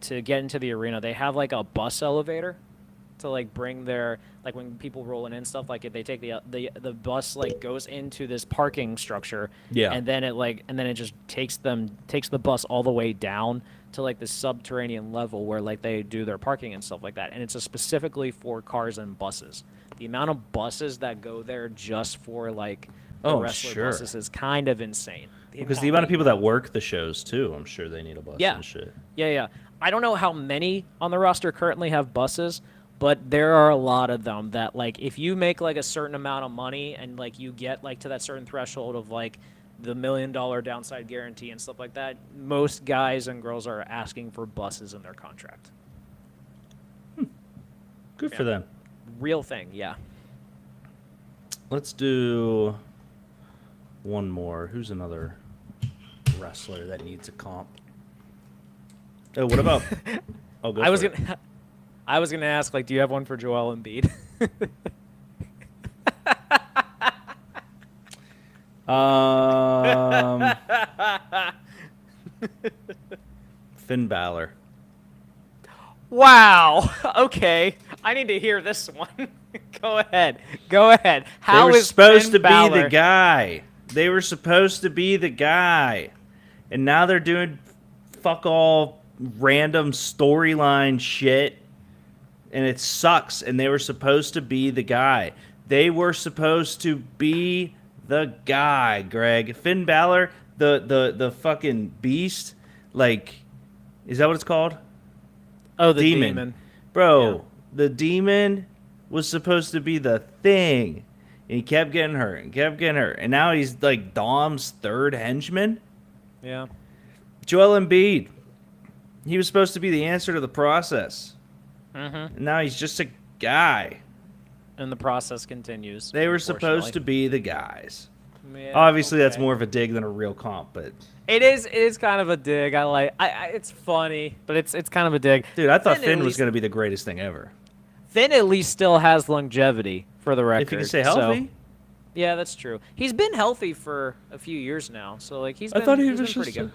to get into the arena they have like a bus elevator to like bring their like when people rolling in stuff like they take the bus like goes into this parking structure and then it just takes the bus all the way down to like the subterranean level where like they do their parking and stuff like that, and it's specifically for cars and buses. The amount of buses that go there just for like wrestler buses is kind of insane. Because the amount of people that work the shows too, I'm sure they need a bus and shit. Yeah. I don't know how many on the roster currently have buses, but there are a lot of them that, like, if you make like a certain amount of money and like you get like to that certain threshold of like the $1 million downside guarantee and stuff like that, most guys and girls are asking for buses in their contract. Good for them. Real thing, yeah. Let's do one more. Who's another wrestler that needs a comp? Oh, what about? Oh, go I was for it. gonna, I was gonna ask, like, do you have one for Joel Embiid? Um, Finn Balor. Wow. Okay, I need to hear this one. Go ahead. Go ahead. How They were is supposed Finn to be Balor? the guy. They were supposed to be the guy, and now they're doing fuck all random storyline shit, and it sucks. And they were supposed to be the guy. They were supposed to be the guy, Greg. Finn Balor, the fucking beast. Like, is that what it's called? Oh, the demon. Bro, Yeah. the demon was supposed to be the thing. And he kept getting hurt and kept getting hurt. And now he's like Dom's third henchman. Yeah. Joel Embiid. He was supposed to be the answer to the process. Mm-hmm. And now he's just a guy. And the process continues. They were supposed to be the guys. Yeah, Obviously, that's okay. more of a dig than a real comp, but It is kind of a dig. It's funny, but it's kind of a dig. dude, I thought Finn at Finn was least- going to be the greatest thing ever. Finn at least still has longevity for the record. If you can stay so- healthy. yeah, that's true. He's been healthy for a few years now, so like he's I been, thought he he's was been pretty just.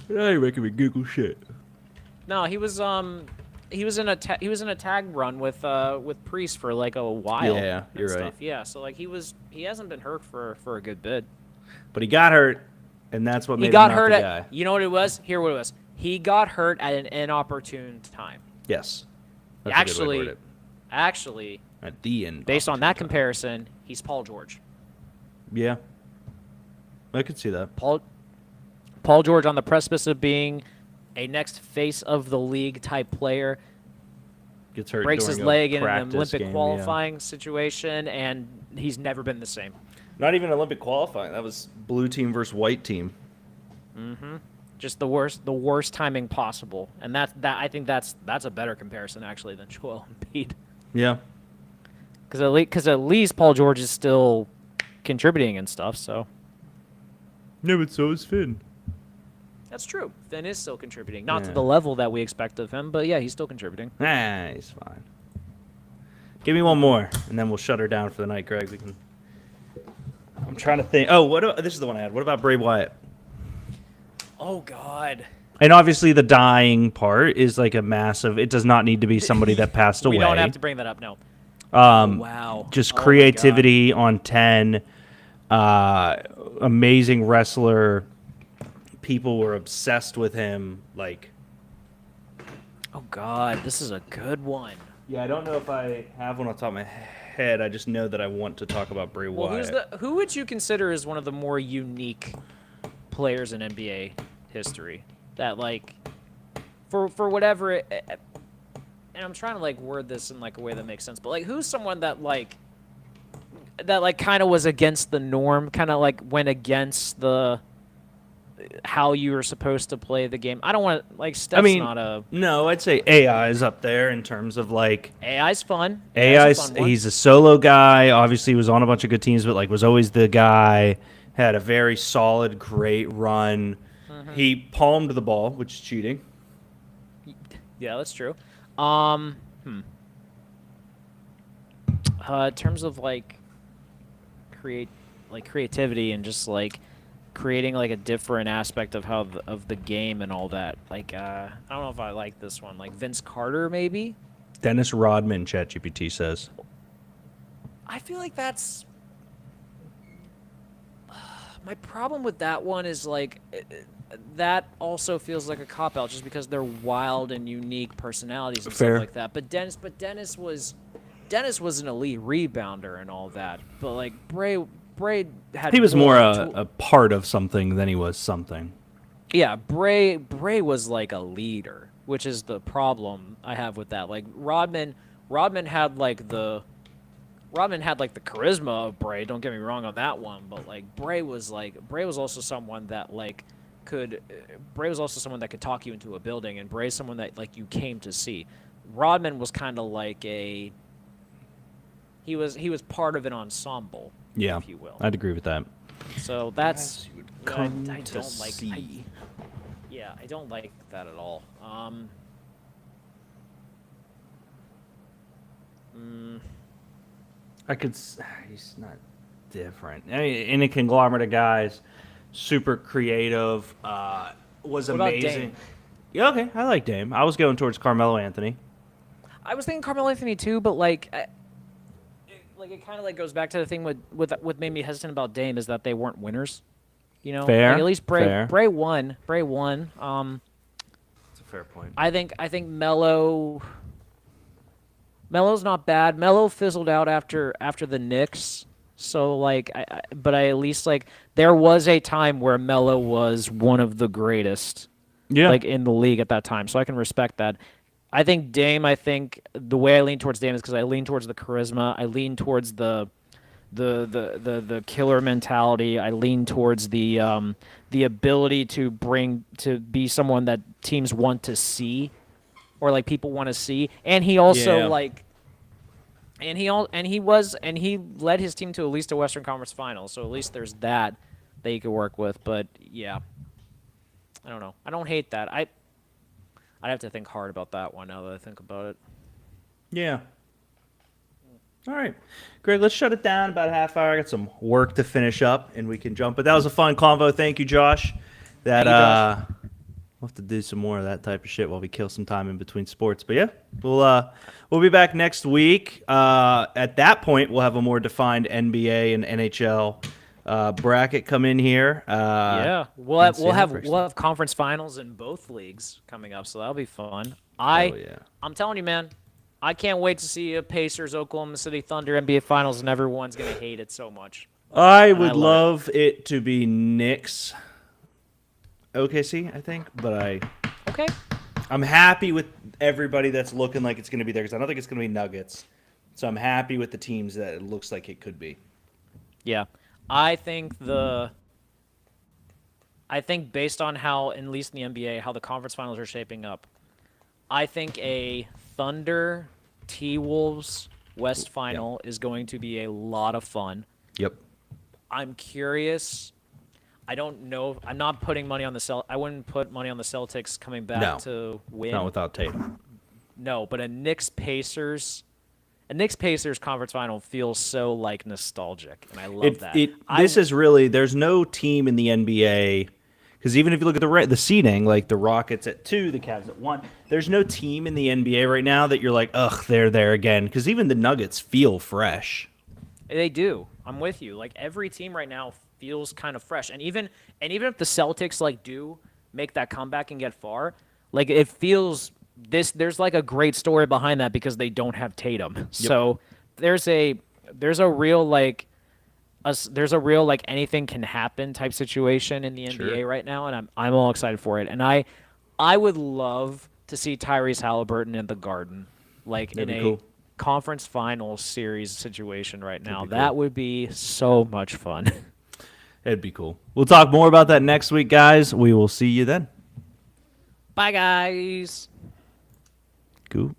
good. Now you're making me Google shit. No, he was in a tag run with Priest for like a while. Yeah, and you're stuff. right. Yeah, so like he hasn't been hurt for a good bit. But he got hurt, and that's what made He got him not hurt the at guy. you know what it was? Here what it was. He got hurt at an inopportune time. Yes. That's a good way to word Actually, it. At the end. based on that opportune time. comparison, he's Paul George. Yeah. I could see that. Paul George on the precipice of being a next face of the league type player, Gets hurt. breaks his during a leg in an practice Olympic game, yeah. qualifying situation, and he's never been the same. Not even Olympic qualifying. That was blue team versus white team. Just the worst timing possible, and I think that's a better comparison actually than Joel Embiid, Yeah. because at least Paul George is still contributing and stuff. So No, but so is Finn. that's true. Finn is still contributing, not to Yeah. the level that we expect of him, but yeah, he's still contributing. Nah, he's fine. Give me one more, and then we'll shut her down for the night, Greg. We can. I'm trying to think. Oh, this is the one I had. What about Bray Wyatt? Oh God. And obviously, the dying part is like a massive. It does not need to be somebody that passed away. We don't have to bring that up. No. Wow. Just Oh my God. creativity on 10. Amazing wrestler. People were obsessed with him. Like, Oh God, this is a good one. yeah, I don't know if I have one on top of my head. I just know that I want to talk about Bray Well, Wyatt. who would you consider as one of the more unique players in NBA history? That like, for whatever, and I'm trying to like word this in like a way that makes sense. But like, who's someone that kind of was against the norm, kind of like went against the how you were supposed to play the game? I don't want to like. Steph's not a No, I'd say AI is up there in terms of like AI's fun. AI's. AI's a fun one. He's a solo guy. Obviously, he was on a bunch of good teams, but like was always the guy. Had a very solid, great run. Mm-hmm. He palmed the ball, which is cheating. Yeah, that's true. In terms of like creativity and just like creating like a different aspect of of the game and all that. Like I don't know if I like this one. Like Vince Carter, maybe. Dennis Rodman, ChatGPT says. I feel like that's my problem with that one is like that also feels like a cop out just because they're wild and unique personalities and Fair. stuff like that. But Dennis was an elite rebounder and all that. But like Bray had He was more to- a part of something than he was something. yeah, Bray was like a leader. which is the problem I have with that. Like Rodman had like the charisma of Bray. Don't get me wrong on that one, but like Bray was also someone that like Bray was also someone that could talk you into a building, and Bray's someone that like you came to see. Rodman was kind of like he was part of an ensemble, Yeah, if you will. I'd agree with that. So that's Guys you would I come don't to like. see. I don't like that at all. He's not different. I mean, in a conglomerate of guys, super creative, was What about amazing. Dame? Yeah, okay, I like Dame. I was going towards Carmelo Anthony. I was thinking Carmelo Anthony too, but like, it kind of like goes back to the thing with what made me hesitant about Dame is that they weren't winners. You know, Fair, Like, at least fair. Bray won. That's a fair point. I think Melo's not bad. Melo fizzled out after the Knicks. So like, but I at least like there was a time where Melo was one of the greatest, Yeah, like in the league at that time. So I can respect that. I think Dame. I think the way I lean towards Dame is because I lean towards the charisma. I lean towards the killer mentality. I lean towards the ability to be someone that teams want to see, or like people want to see. And he also Yeah. like, and he led his team to at least a Western Conference Finals. So at least there's that you could work with. But yeah, I don't know. I don't hate that. I'd have to think hard about that one now that I think about it. yeah. All right, Greg, let's shut it down about a half hour. I got some work to finish up, and we can jump. But that was a fun convo. Thank you, Josh. That Thank you, Josh. we'll have to do some more of that type of shit while we kill some time in between sports. But yeah, we'll be back next week. At that point, we'll have a more defined NBA and NHL bracket come in here. Yeah, we'll and see how have it breaks we'll have conference finals in both leagues coming up, so that'll be fun. yeah. I'm telling you, man, I can't wait to see a Pacers Oklahoma City Thunder NBA Finals, and everyone's gonna hate it so much. I would love love it to be Knicks, OKC, I think, but Okay. I'm happy with everybody that's looking like it's going to be there because I don't think it's going to be Nuggets. So I'm happy with the teams that it looks like it could be. Yeah, I think based on how, at least in the NBA, how the conference finals are shaping up, I think a Thunder T-Wolves West Final is going to be a lot of fun. Yep. I'm curious. I don't know. I'm not putting money on I wouldn't put money on the Celtics coming back No. to win. Not without Tatum. No, but a Knicks Pacers conference final feels so like nostalgic, and I love that. There's no team in the NBA because even if you look at the seeding, like the Rockets at 2, the Cavs at 1, there's no team in the NBA right now that you're like, ugh, they're there again. Because even the Nuggets feel fresh. They do. I'm with you. Like every team right now feels kind of fresh, and even if the Celtics like do make that comeback and get far, like it feels there's like a great story behind that because they don't have Tatum. So there's a real like anything can happen type situation in the NBA right now, and I'm all excited for it. And I would love to see Tyrese Halliburton in the Garden, like That'd in be a cool. conference finals series situation right now. be That cool. would be so much fun. It'd be cool. We'll talk more about that next week, guys. We will see you then. Bye, guys. Cool.